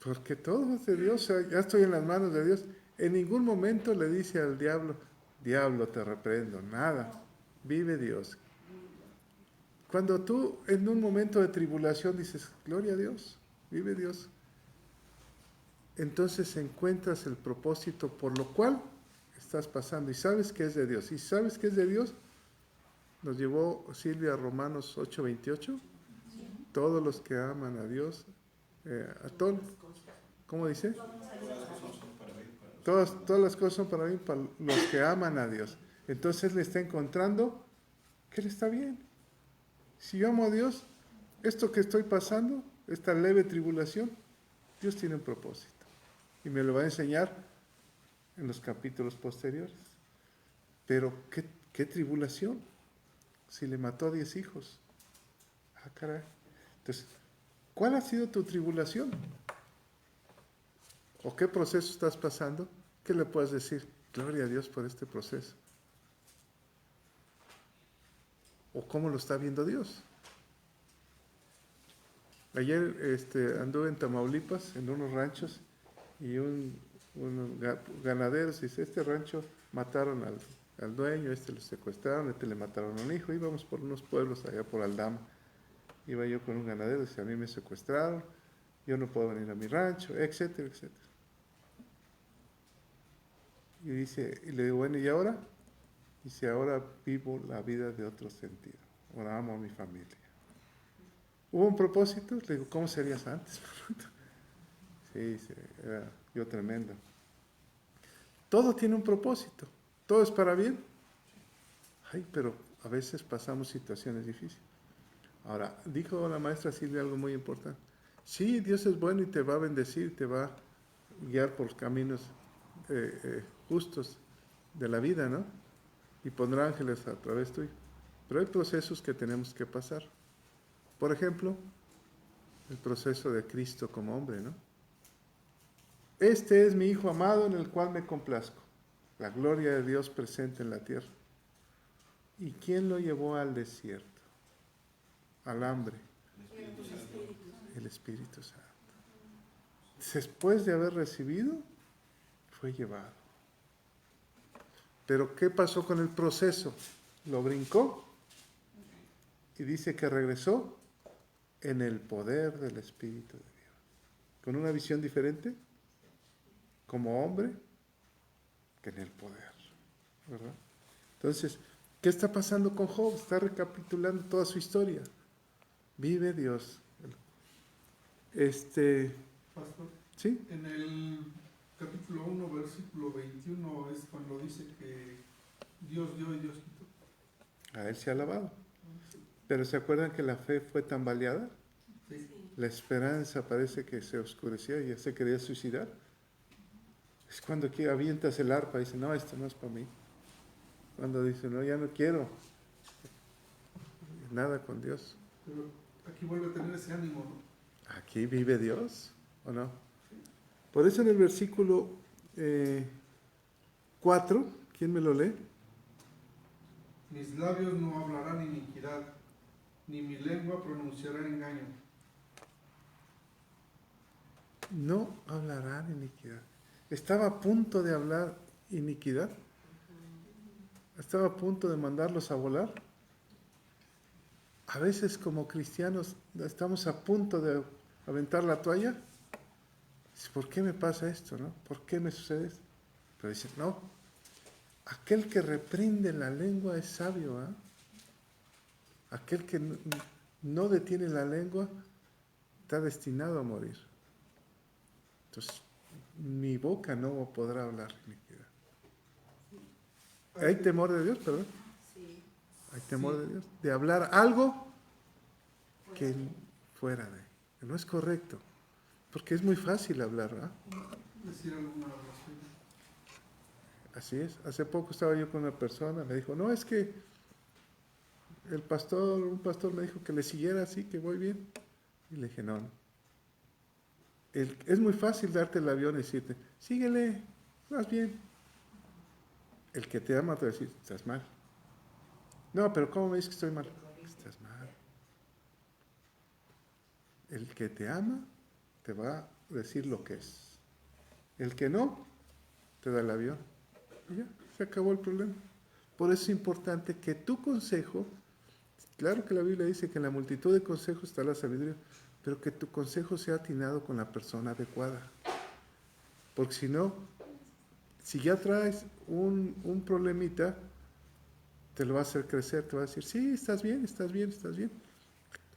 Porque todo es de Dios, o sea, ya estoy en las manos de Dios. En ningún momento le dice al diablo, diablo te reprendo, nada. Vive Dios. Cuando tú en un momento de tribulación dices, gloria a Dios, vive Dios, entonces encuentras el propósito por lo cual estás pasando y sabes que es de Dios. Y sabes que es de Dios, nos llevó Silvia a Romanos 8:28. Todos los que aman a Dios, a todos, ¿cómo dice? Todas las cosas son para mí, para los que aman a Dios. Entonces le está encontrando que le está bien. Si yo amo a Dios, esto que estoy pasando, esta leve tribulación, Dios tiene un propósito. Y me lo va a enseñar en los capítulos posteriores. Pero, ¿qué tribulación? Si le mató a 10 hijos. Ah, caray. Entonces, ¿cuál ha sido tu tribulación? ¿O qué proceso estás pasando? ¿Qué le puedes decir? Gloria a Dios por este proceso. ¿O cómo lo está viendo Dios? Ayer anduve en Tamaulipas, en unos ranchos, y unos ganaderos dice, este rancho mataron al dueño, lo secuestraron, le mataron a un hijo. Íbamos por unos pueblos allá por Aldama. Iba yo con un ganadero, dice, a mí me secuestraron, yo no puedo venir a mi rancho, etcétera, etcétera. Y le digo, bueno, ¿y ahora? Dice, ahora vivo la vida de otro sentido. Ahora amo a mi familia. ¿Hubo un propósito? Le digo, ¿cómo serías antes? Sí, era yo tremendo. Todo tiene un propósito. ¿Todo es para bien? Ay, pero a veces pasamos situaciones difíciles. Ahora, dijo la maestra Silvia algo muy importante. Sí, Dios es bueno y te va a bendecir, te va a guiar por caminos justos de la vida, ¿no? Y pondrá ángeles a través tuyo. Pero hay procesos que tenemos que pasar. Por ejemplo, el proceso de Cristo como hombre, ¿no? Este es mi Hijo amado en el cual me complazco. La gloria de Dios presente en la tierra. ¿Y quién lo llevó al desierto? Al hambre. El Espíritu Santo. Después de haber recibido, fue llevado. Pero ¿qué pasó con el proceso? Lo brincó y dice que regresó en el poder del Espíritu de Dios. Con una visión diferente, como hombre, que en el poder, ¿verdad? Entonces, ¿qué está pasando con Job? Está recapitulando toda su historia. Vive Dios. Pastor, ¿Sí? en el capítulo 1, versículo 21 es cuando dice que Dios dio y Dios quitó. A él se ha alabado. Pero ¿se acuerdan que la fe fue tambaleada? Sí. La esperanza parece que se oscurecía y ya se quería suicidar. Es cuando aquí avientas el arpa y dice, no, esto no es para mí. Cuando dice, no, ya no quiero nada con Dios. Pero aquí vuelve a tener ese ánimo, ¿no? Aquí vive Dios, ¿o no? Por eso en el versículo 4, ¿quién me lo lee? Mis labios no hablarán iniquidad, ni mi lengua pronunciará engaño. No hablarán iniquidad. Estaba a punto de hablar iniquidad. Estaba a punto de mandarlos a volar. A veces como cristianos estamos a punto de aventar la toalla. ¿Por qué me pasa esto? ¿No? ¿Por qué me sucede esto? Pero dicen, no, aquel que reprende la lengua es sabio. Aquel que no detiene la lengua está destinado a morir. Entonces, mi boca no podrá hablar iniquidad. ¿Hay temor de Dios, perdón? Sí. Hay temor de Dios. De hablar algo que fuera de, que no es correcto. Porque es muy fácil hablar, ¿verdad? Decir alguna blasfemia. Así es. Hace poco estaba yo con una persona, me dijo, no, es que un pastor me dijo que le siguiera así, que voy bien. Y le dije, no. Es muy fácil darte el avión y decirte, síguele, vas bien. El que te ama te va a decir, estás mal. No, pero ¿cómo me dices que estoy mal? Estás mal. El que te ama te va a decir lo que es. El que no, te da el avión. Y ya, se acabó el problema. Por eso es importante que tu consejo, claro que la Biblia dice que en la multitud de consejos está la sabiduría, pero que tu consejo sea atinado con la persona adecuada. Porque si no, si ya traes un problemita, te lo va a hacer crecer, te va a decir, sí, estás bien, estás bien, estás bien.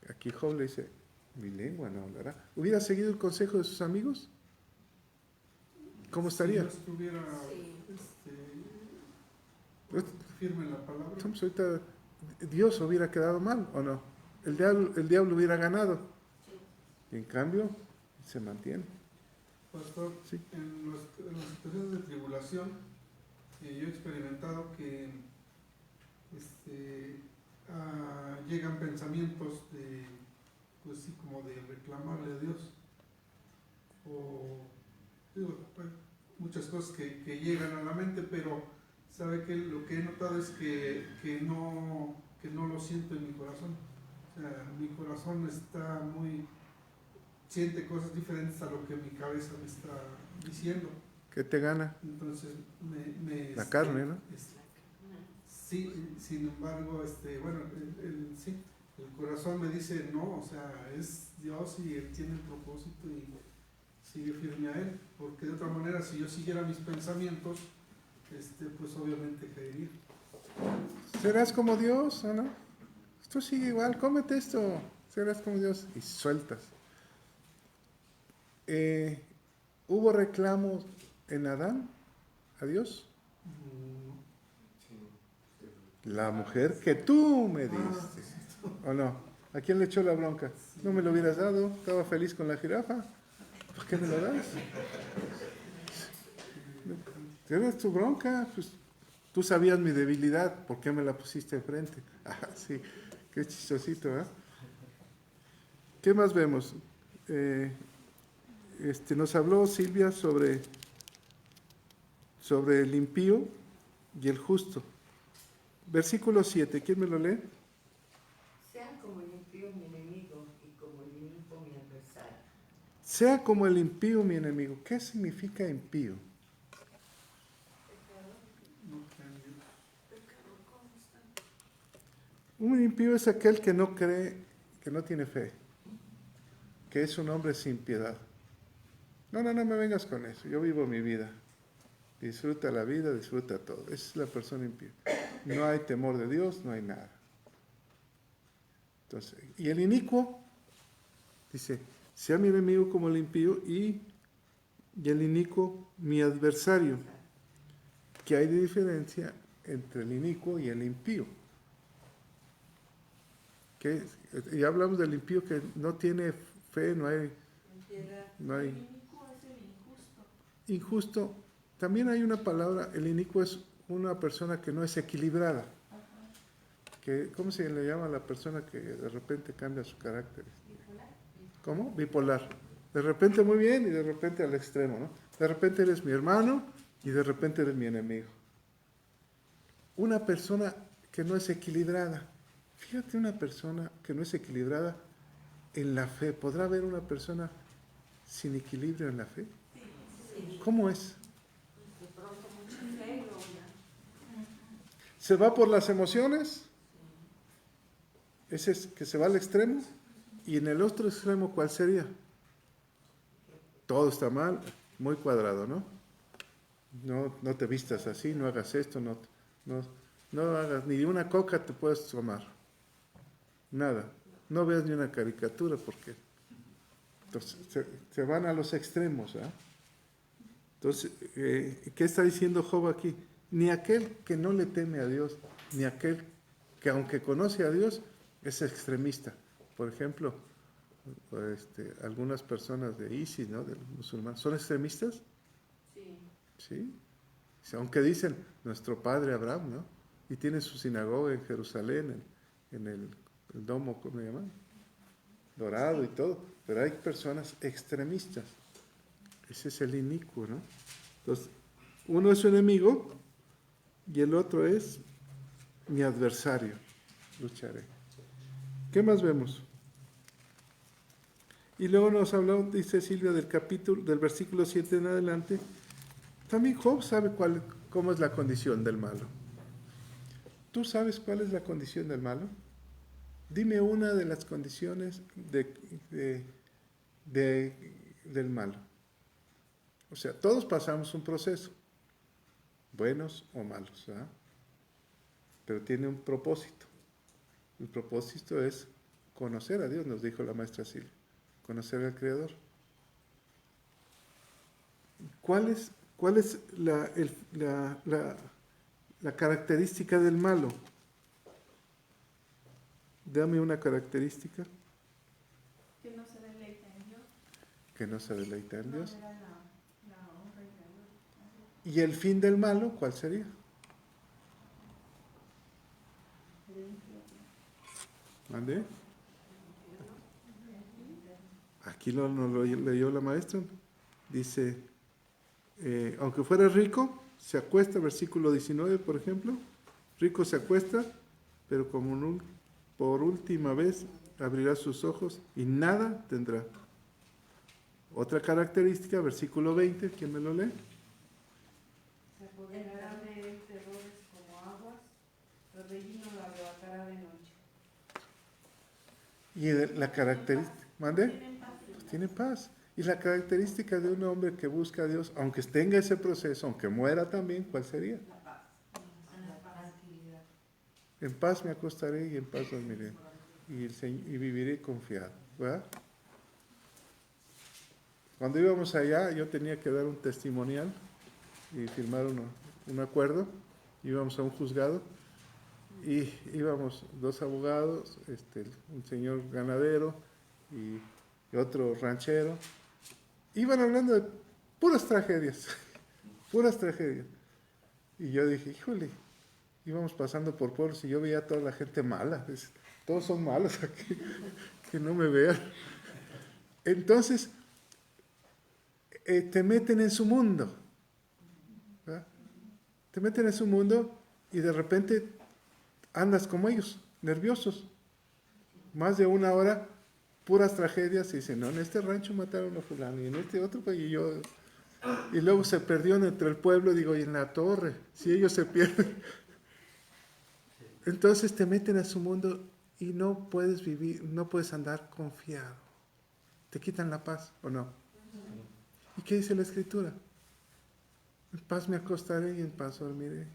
Aquí Job le dice, mi lengua no hablará. ¿Hubiera seguido el consejo de sus amigos? ¿Cómo estaría? Si no estuviera Pues, firme en la palabra. entonces, ahorita Dios hubiera quedado mal, ¿o no? El diablo hubiera ganado. Y en cambio, se mantiene. Pastor, Sí. en las situaciones de tribulación, yo he experimentado que llegan pensamientos de, pues sí, como de reclamarle a Dios. O, digo, muchas cosas que llegan a la mente, pero sabe que lo que he notado es que no lo siento en mi corazón. O sea, mi corazón está siente cosas diferentes a lo que mi cabeza me está diciendo. ¿Qué te gana? Entonces, La carne, ¿no? Sí, sin embargo, bueno, sí, el corazón me dice no, o sea, es Dios y Él tiene el propósito y sigue firme a Él, porque de otra manera, si yo siguiera mis pensamientos, pues obviamente caería. ¿Serás como Dios o no? Esto sigue igual, cómete esto, serás como Dios. Y sueltas. ¿Hubo reclamos en Adán a Dios? La mujer que tú me diste. ¿O no? ¿A quién le echó la bronca? ¿No me lo hubieras dado? ¿Estaba feliz con la jirafa? ¿Por qué me lo das? ¿Tienes tu bronca? Pues tú sabías mi debilidad, ¿por qué me la pusiste enfrente? Ah, sí, qué chistosito, ¿eh? ¿Qué más vemos? Nos habló Silvia sobre el impío y el justo. Versículo 7, ¿quién me lo lee? Sean como el impío mi enemigo y como el inicuo mi adversario. Sea como el impío mi enemigo. ¿Qué significa impío? Un impío es aquel que no cree, que no tiene fe, que es un hombre sin piedad. No me vengas con eso, yo vivo mi vida. Disfruta la vida, disfruta todo. Esa es la persona impía. No hay temor de Dios, no hay nada. Entonces, y el inicuo, dice, sea mi enemigo como el impío y el inicuo mi adversario. ¿Qué hay de diferencia entre el inicuo y el impío? Ya hablamos del impío que no tiene fe, no hay injusto. También hay una palabra, el inicuo es una persona que no es equilibrada. ¿Cómo se le llama a la persona que de repente cambia su carácter? ¿Cómo? Bipolar. De repente muy bien y de repente al extremo, ¿no? De repente eres mi hermano y de repente eres mi enemigo. Una persona que no es equilibrada. Fíjate, una persona que no es equilibrada en la fe, ¿podrá haber una persona sin equilibrio en la fe? Sí. ¿Cómo es? De pronto mucha fe, luego ya. ¿Se va por las emociones? Ese es que se va al extremo. Y en el otro extremo, ¿cuál sería? Todo está mal, muy cuadrado, ¿no? No te vistas así, no hagas esto, no hagas, ni una coca te puedes tomar. Nada. No veas ni una caricatura porque entonces, se van a los extremos. ¿Eh? Entonces, ¿qué está diciendo Job aquí? Ni aquel que no le teme a Dios, ni aquel que aunque conoce a Dios, es extremista. Por ejemplo, algunas personas de ISIS, ¿no? De los musulmanes, ¿son extremistas? Sí. ¿Sí? Aunque dicen nuestro padre Abraham, ¿no? Y tiene su sinagoga en Jerusalén, en el domo, ¿cómo se llama? Dorado y todo. Pero hay personas extremistas. Ese es el inicuo, ¿no? Entonces, uno es su enemigo y el otro es mi adversario. Lucharé. ¿Qué más vemos? Y luego nos habló, dice Silvia, del versículo 7 en adelante. También Job sabe cómo es la condición del malo. ¿Tú sabes cuál es la condición del malo? Dime una de las condiciones del malo. O sea, todos pasamos un proceso, buenos o malos, ¿verdad? Pero tiene un propósito. El propósito es conocer a Dios, nos dijo la maestra Silvia, conocer al Creador. ¿Cuál es la característica del malo? Dame una característica. Que no se deleita en Dios. Que no se deleita en Dios. No era la honra y la gloria. ¿Y el fin del malo cuál sería? ¿Mande? Aquí nos lo leyó la maestra. Dice, aunque fuera rico, se acuesta, versículo 19, por ejemplo. Rico se acuesta, pero como por última vez abrirá sus ojos y nada tendrá. Otra característica, versículo 20, ¿quién me lo lee? Se apoderarán de él terrores como aguas, torbellino lo arrebatará de noche. Y la característica, ¿mande? Pues tiene paz. Y la característica de un hombre que busca a Dios, aunque tenga ese proceso, aunque muera también, ¿cuál sería? En paz me acostaré y en paz dormiré. Y viviré confiado. ¿Verdad? Cuando íbamos allá, yo tenía que dar un testimonial y firmar un acuerdo. Íbamos a un juzgado y íbamos dos abogados, un señor ganadero y otro ranchero. Iban hablando de puras tragedias, puras tragedias. Y yo dije, híjole, íbamos pasando por pueblos y yo veía a toda la gente mala. Todos son malos aquí, que no me vean. Entonces, te meten en su mundo. ¿Verdad? Te meten en su mundo y de repente andas como ellos, nerviosos. Más de una hora, puras tragedias, y dicen, no, en este rancho mataron a fulano, y en este otro, y luego se perdió entre el pueblo, digo, y en la torre, si ellos se pierden. Entonces te meten a su mundo y no puedes vivir, no puedes andar confiado. Te quitan la paz, ¿o no? ¿Y qué dice la Escritura? En paz me acostaré y en paz dormiré.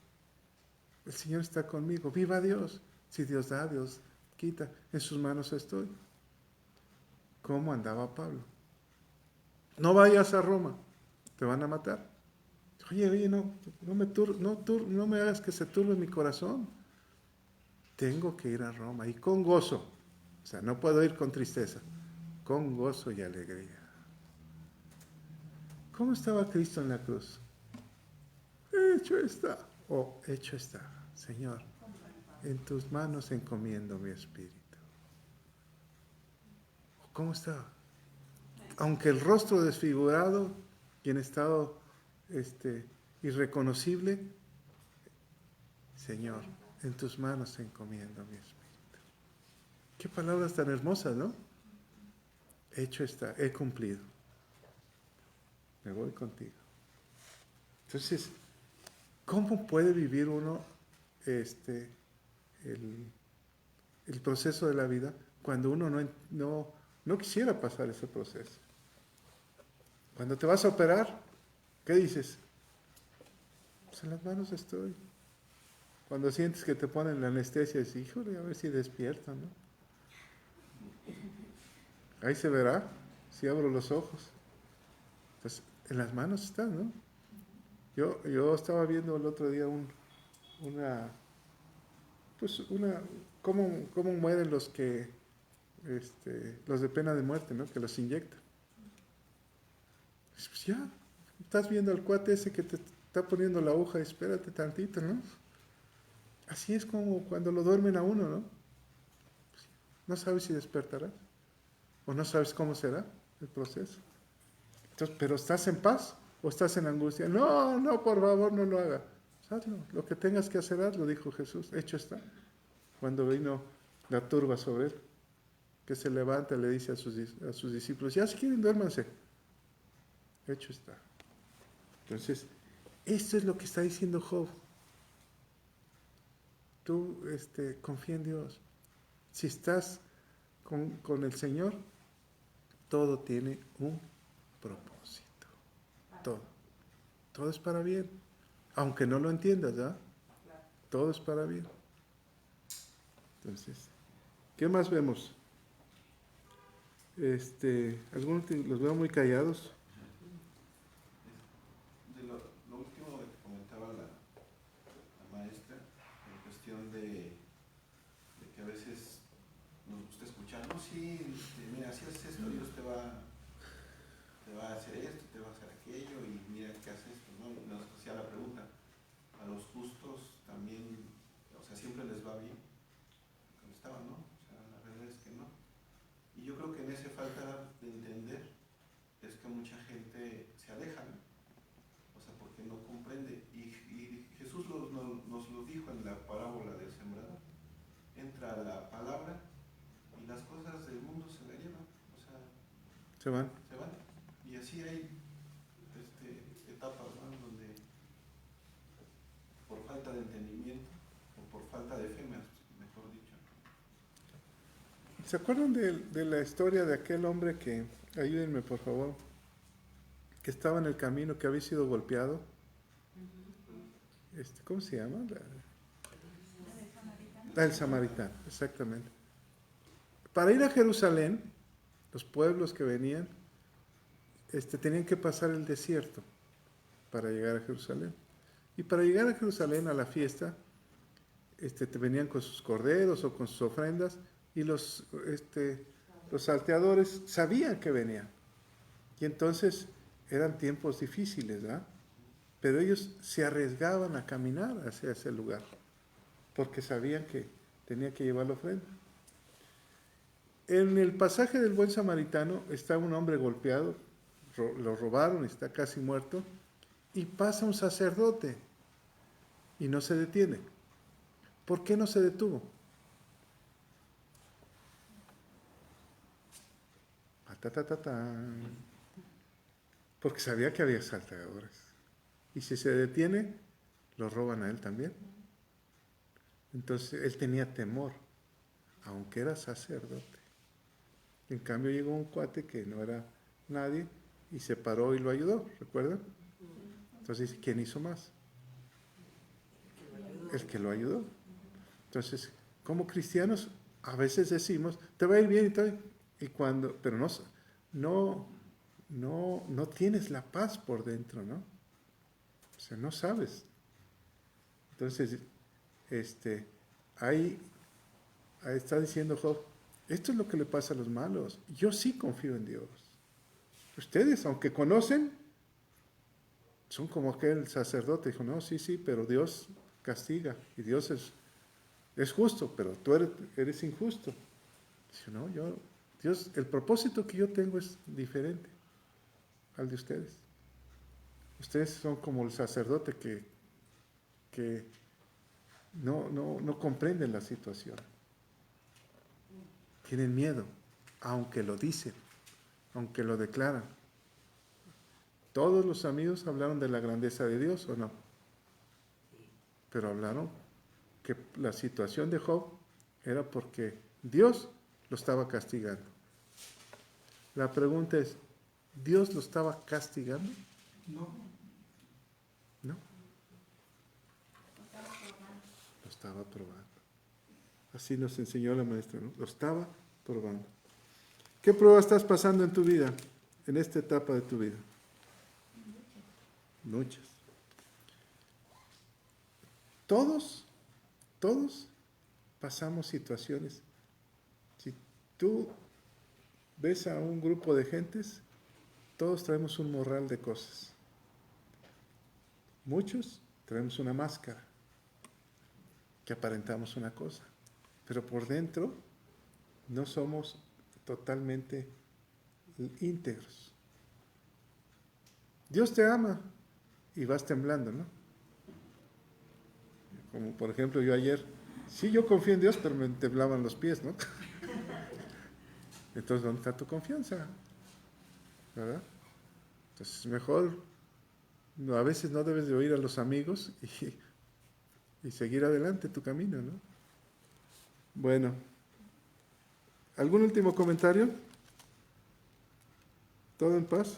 El Señor está conmigo. Viva Dios. Si Dios da, Dios quita. En sus manos estoy. ¿Cómo andaba Pablo? No vayas a Roma. Te van a matar. Oye, no me hagas que se turbe mi corazón. Tengo que ir a Roma. Y con gozo. O sea, no puedo ir con tristeza. Con gozo y alegría. ¿Cómo estaba Cristo en la cruz? Hecho está. Hecho está. Señor, en tus manos encomiendo mi espíritu. ¿Cómo estaba? Aunque el rostro desfigurado y en estado irreconocible, Señor, en tus manos encomiendo mi espíritu. Qué palabras tan hermosas, ¿no? Hecho está, he cumplido. Me voy contigo. Entonces, ¿cómo puede vivir uno el proceso de la vida cuando uno no quisiera pasar ese proceso? Cuando te vas a operar, ¿qué dices? Pues en las manos estoy. Cuando sientes que te ponen la anestesia, dices, híjole, a ver si despierto, ¿no? Ahí se verá si abro los ojos. Pues en las manos están, ¿no? Yo estaba viendo el otro día cómo mueren los de pena de muerte, ¿no? Que los inyectan. Pues ya, estás viendo al cuate ese que te está poniendo la aguja, espérate tantito, ¿no? Así es como cuando lo duermen a uno, ¿no? Pues, no sabes si despertarás, o no sabes cómo será el proceso. Entonces, ¿pero estás en paz o estás en angustia? No, por favor, no lo haga. Hazlo, lo que tengas que hacer, hazlo, dijo Jesús, hecho está. Cuando vino la turba sobre él, que se levanta y le dice a sus discípulos, ya si quieren, duérmanse. Hecho está. Entonces, esto es lo que está diciendo Job. Tú confía en Dios. Si estás con el Señor, todo tiene un propósito. Todo es para bien. Aunque no lo entiendas, ¿ya? Todo es para bien. Entonces, ¿qué más vemos? Algunos los veo muy callados. De lo último que comentaba la maestra, en cuestión de que a veces nos gusta escuchar, no, sí, mira, si haces esto, Dios te va a hacer esto, te va a hacer aquello, y mira qué haces esto, ¿no? Y nos hacía la pregunta, a los justos también, o sea, siempre les va bien. Contestaban, ¿no? O sea, la verdad es que no. Y yo creo que en esa falta de entender es que mucha gente se aleja, ¿no? O sea, porque no comprende. Y Jesús nos lo dijo en la parábola del sembrador. Entra la palabra y las cosas del mundo se la llevan. O sea, Se van. Y así hay etapas, ¿no? Donde por falta de entendimiento o por falta de fe, mejor dicho. ¿Se acuerdan de la historia de aquel hombre que, ayúdenme por favor, que estaba en el camino, que había sido golpeado? ¿Cómo se llama? El samaritano, exactamente. Para ir a Jerusalén, los pueblos que venían, tenían que pasar el desierto para llegar a Jerusalén. Y para llegar a Jerusalén a la fiesta, venían con sus corderos o con sus ofrendas, y los salteadores sabían que venían. Y entonces eran tiempos difíciles, ¿verdad? Pero ellos se arriesgaban a caminar hacia ese lugar, porque sabían que tenía que llevar la ofrenda. En el pasaje del buen samaritano está un hombre golpeado, lo robaron, está casi muerto, y pasa un sacerdote y no se detiene. ¿Por qué no se detuvo? Porque sabía que había salteadores. Y si se detiene, lo roban a él también. Entonces él tenía temor, aunque era sacerdote. En cambio llegó un cuate que no era nadie y se paró y lo ayudó, ¿recuerdan? Entonces, ¿quién hizo más? El que lo ayudó. Entonces, como cristianos, a veces decimos, te va a ir bien y tal, pero no tienes la paz por dentro, ¿no? O sea, no sabes. Entonces, ahí está diciendo Job, esto es lo que le pasa a los malos. Yo sí confío en Dios. Ustedes, aunque conocen, son como aquel sacerdote. Dijo, no, sí, pero Dios castiga. Y Dios es justo, pero tú eres injusto. Dice, no, Dios, el propósito que yo tengo es diferente al de ustedes. Ustedes son como el sacerdote que no comprenden la situación. Tienen miedo, aunque lo dicen, aunque lo declaran. Todos los amigos hablaron de la grandeza de Dios, ¿o no? Pero hablaron que la situación de Job era porque Dios lo estaba castigando. La pregunta es, ¿Dios lo estaba castigando? No, No. Lo estaba probando. Así nos enseñó la maestra, ¿no? Lo estaba probando. ¿Qué prueba estás pasando en tu vida, en esta etapa de tu vida? Muchas. Todos pasamos situaciones. Si tú ves a un grupo de gentes, todos traemos un morral de cosas. Muchos traemos una máscara, que aparentamos una cosa, pero por dentro no somos totalmente íntegros. Dios te ama y vas temblando, ¿no? Como por ejemplo yo ayer, sí, yo confío en Dios, pero me temblaban los pies, ¿no? Entonces, ¿dónde está tu confianza? ¿Verdad? Entonces, mejor, a veces no debes de oír a los amigos y seguir adelante tu camino, ¿no? Bueno, ¿algún último comentario? ¿Todo en paz?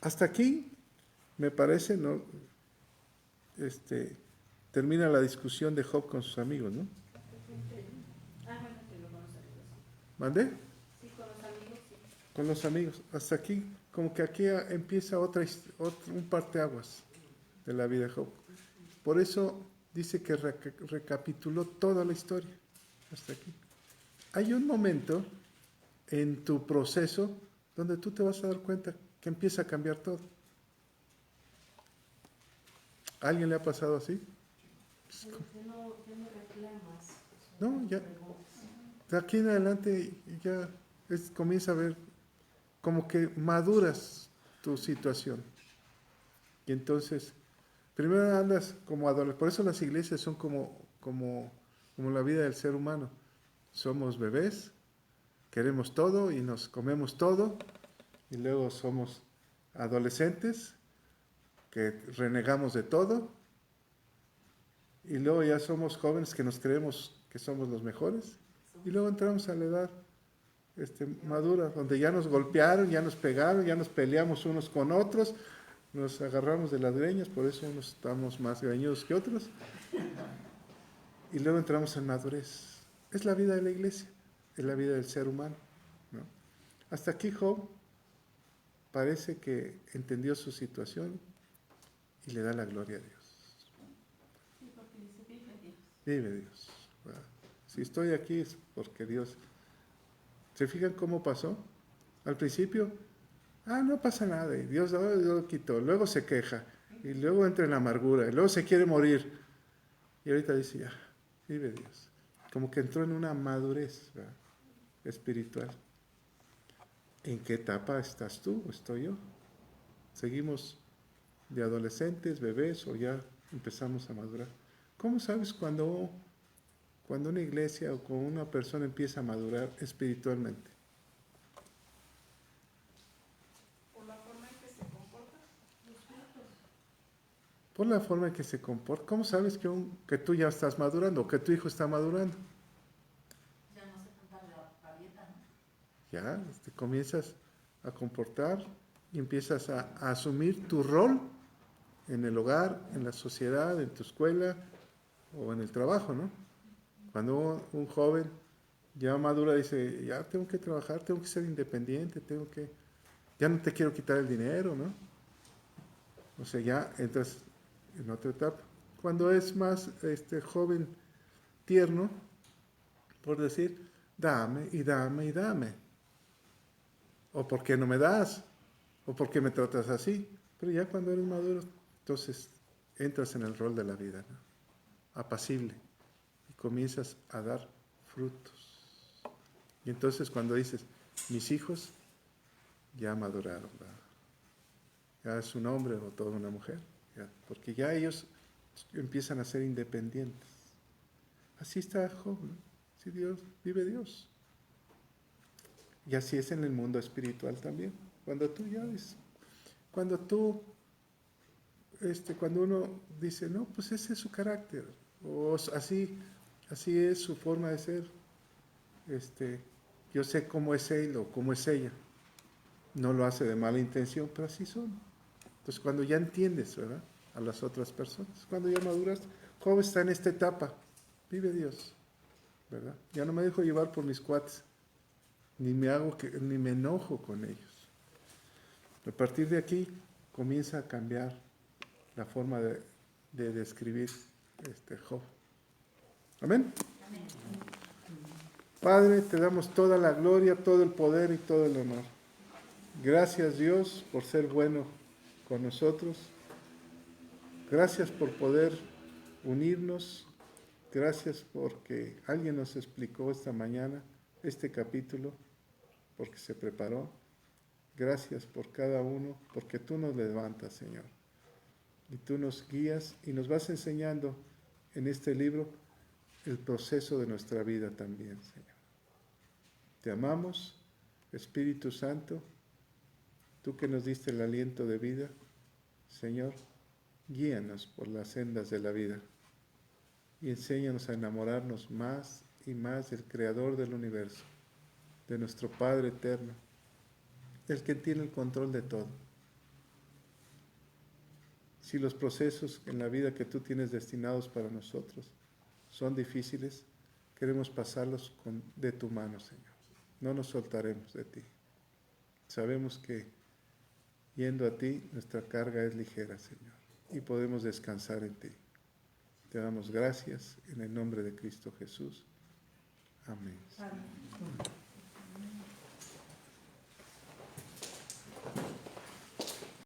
Hasta aquí, me parece, ¿no? Termina la discusión de Job con sus amigos, ¿no? ¿Mandé? Sí, con los amigos, sí. Con los amigos. Hasta aquí, como que aquí empieza un parteaguas de la vida de Job. Por eso dice que recapituló toda la historia. Hasta aquí. Hay un momento en tu proceso donde tú te vas a dar cuenta que empieza a cambiar todo. ¿A alguien le ha pasado así? No, ya. De aquí en adelante ya comienza a ver como que maduras tu situación. Y entonces, primero andas como adolescente. Por eso las iglesias son como la vida del ser humano. Somos bebés, queremos todo y nos comemos todo. Y luego somos adolescentes que renegamos de todo. Y luego ya somos jóvenes que nos creemos que somos los mejores. Y luego entramos a la edad madura, donde ya nos golpearon, ya nos pegaron, ya nos peleamos unos con otros, nos agarramos de las greñas, por eso unos estamos más greñudos que otros. Y luego entramos en madurez. Es la vida de la iglesia, es la vida del ser humano, ¿no? Hasta aquí Job parece que entendió su situación y le da la gloria a Dios. Sí, porque dice, vive Dios. Vive Dios. ¿Verdad? Si estoy aquí es porque Dios... ¿Se fijan cómo pasó? Al principio, no pasa nada, y Dios lo quitó, luego se queja, y luego entra en la amargura, y luego se quiere morir. Y ahorita dice, ya, vive Dios. Como que entró en una madurez, ¿verdad?, espiritual. ¿En qué etapa estás tú o estoy yo? ¿Seguimos de adolescentes, bebés, o ya empezamos a madurar? ¿Cómo sabes cuando una iglesia o cuando una persona empieza a madurar espiritualmente? Por la forma en que se comporta, los frutos. Por la forma en que se comporta. ¿Cómo sabes que tú ya estás madurando o que tu hijo está madurando? Ya no se trata de la dieta, ¿no? Ya, te comienzas a comportar y empiezas a asumir tu rol en el hogar, en la sociedad, en tu escuela o en el trabajo, ¿no? Cuando un joven ya madura dice, ya tengo que trabajar, tengo que ser independiente, ya no te quiero quitar el dinero, ¿no? O sea, ya entras en otra etapa. Cuando es más joven, tierno, por decir, dame y dame y dame. O ¿por qué no me das? O ¿por qué me tratas así? Pero ya cuando eres maduro, entonces entras en el rol de la vida, ¿no? Apacible. Y comienzas a dar frutos. Y entonces cuando dices, mis hijos ya maduraron, ¿verdad? Ya es un hombre o toda una mujer, ya, porque ya ellos empiezan a ser independientes. Así está Job, ¿no? Así vive Dios. Y así es en el mundo espiritual también. Cuando tú ya ves, cuando uno dice, no, pues ese es su carácter, o así es su forma de ser, yo sé cómo es él o cómo es ella. No lo hace de mala intención, pero así son. Entonces cuando ya entiendes, ¿verdad?, a las otras personas, cuando ya maduras, Job está en esta etapa, vive Dios, ¿verdad? Ya no me dejo llevar por mis cuates, ni me enojo con ellos. A partir de aquí comienza a cambiar la forma de describir Job. ¿Amén? Amén. Padre, te damos toda la gloria, todo el poder y todo el honor. Gracias, Dios, por ser bueno con nosotros. Gracias por poder unirnos. Gracias porque alguien nos explicó esta mañana este capítulo, porque se preparó. Gracias por cada uno, porque tú nos levantas, Señor. Y tú nos guías y nos vas enseñando en este libro el proceso de nuestra vida también, Señor. Te amamos, Espíritu Santo, tú que nos diste el aliento de vida, Señor, guíanos por las sendas de la vida y enséñanos a enamorarnos más y más del Creador del universo, de nuestro Padre eterno, el que tiene el control de todo. Si los procesos en la vida que tú tienes destinados para nosotros son difíciles, queremos pasarlos de tu mano, Señor. No nos soltaremos de ti. Sabemos que yendo a ti, nuestra carga es ligera, Señor, y podemos descansar en ti. Te damos gracias en el nombre de Cristo Jesús. Amén. Amén.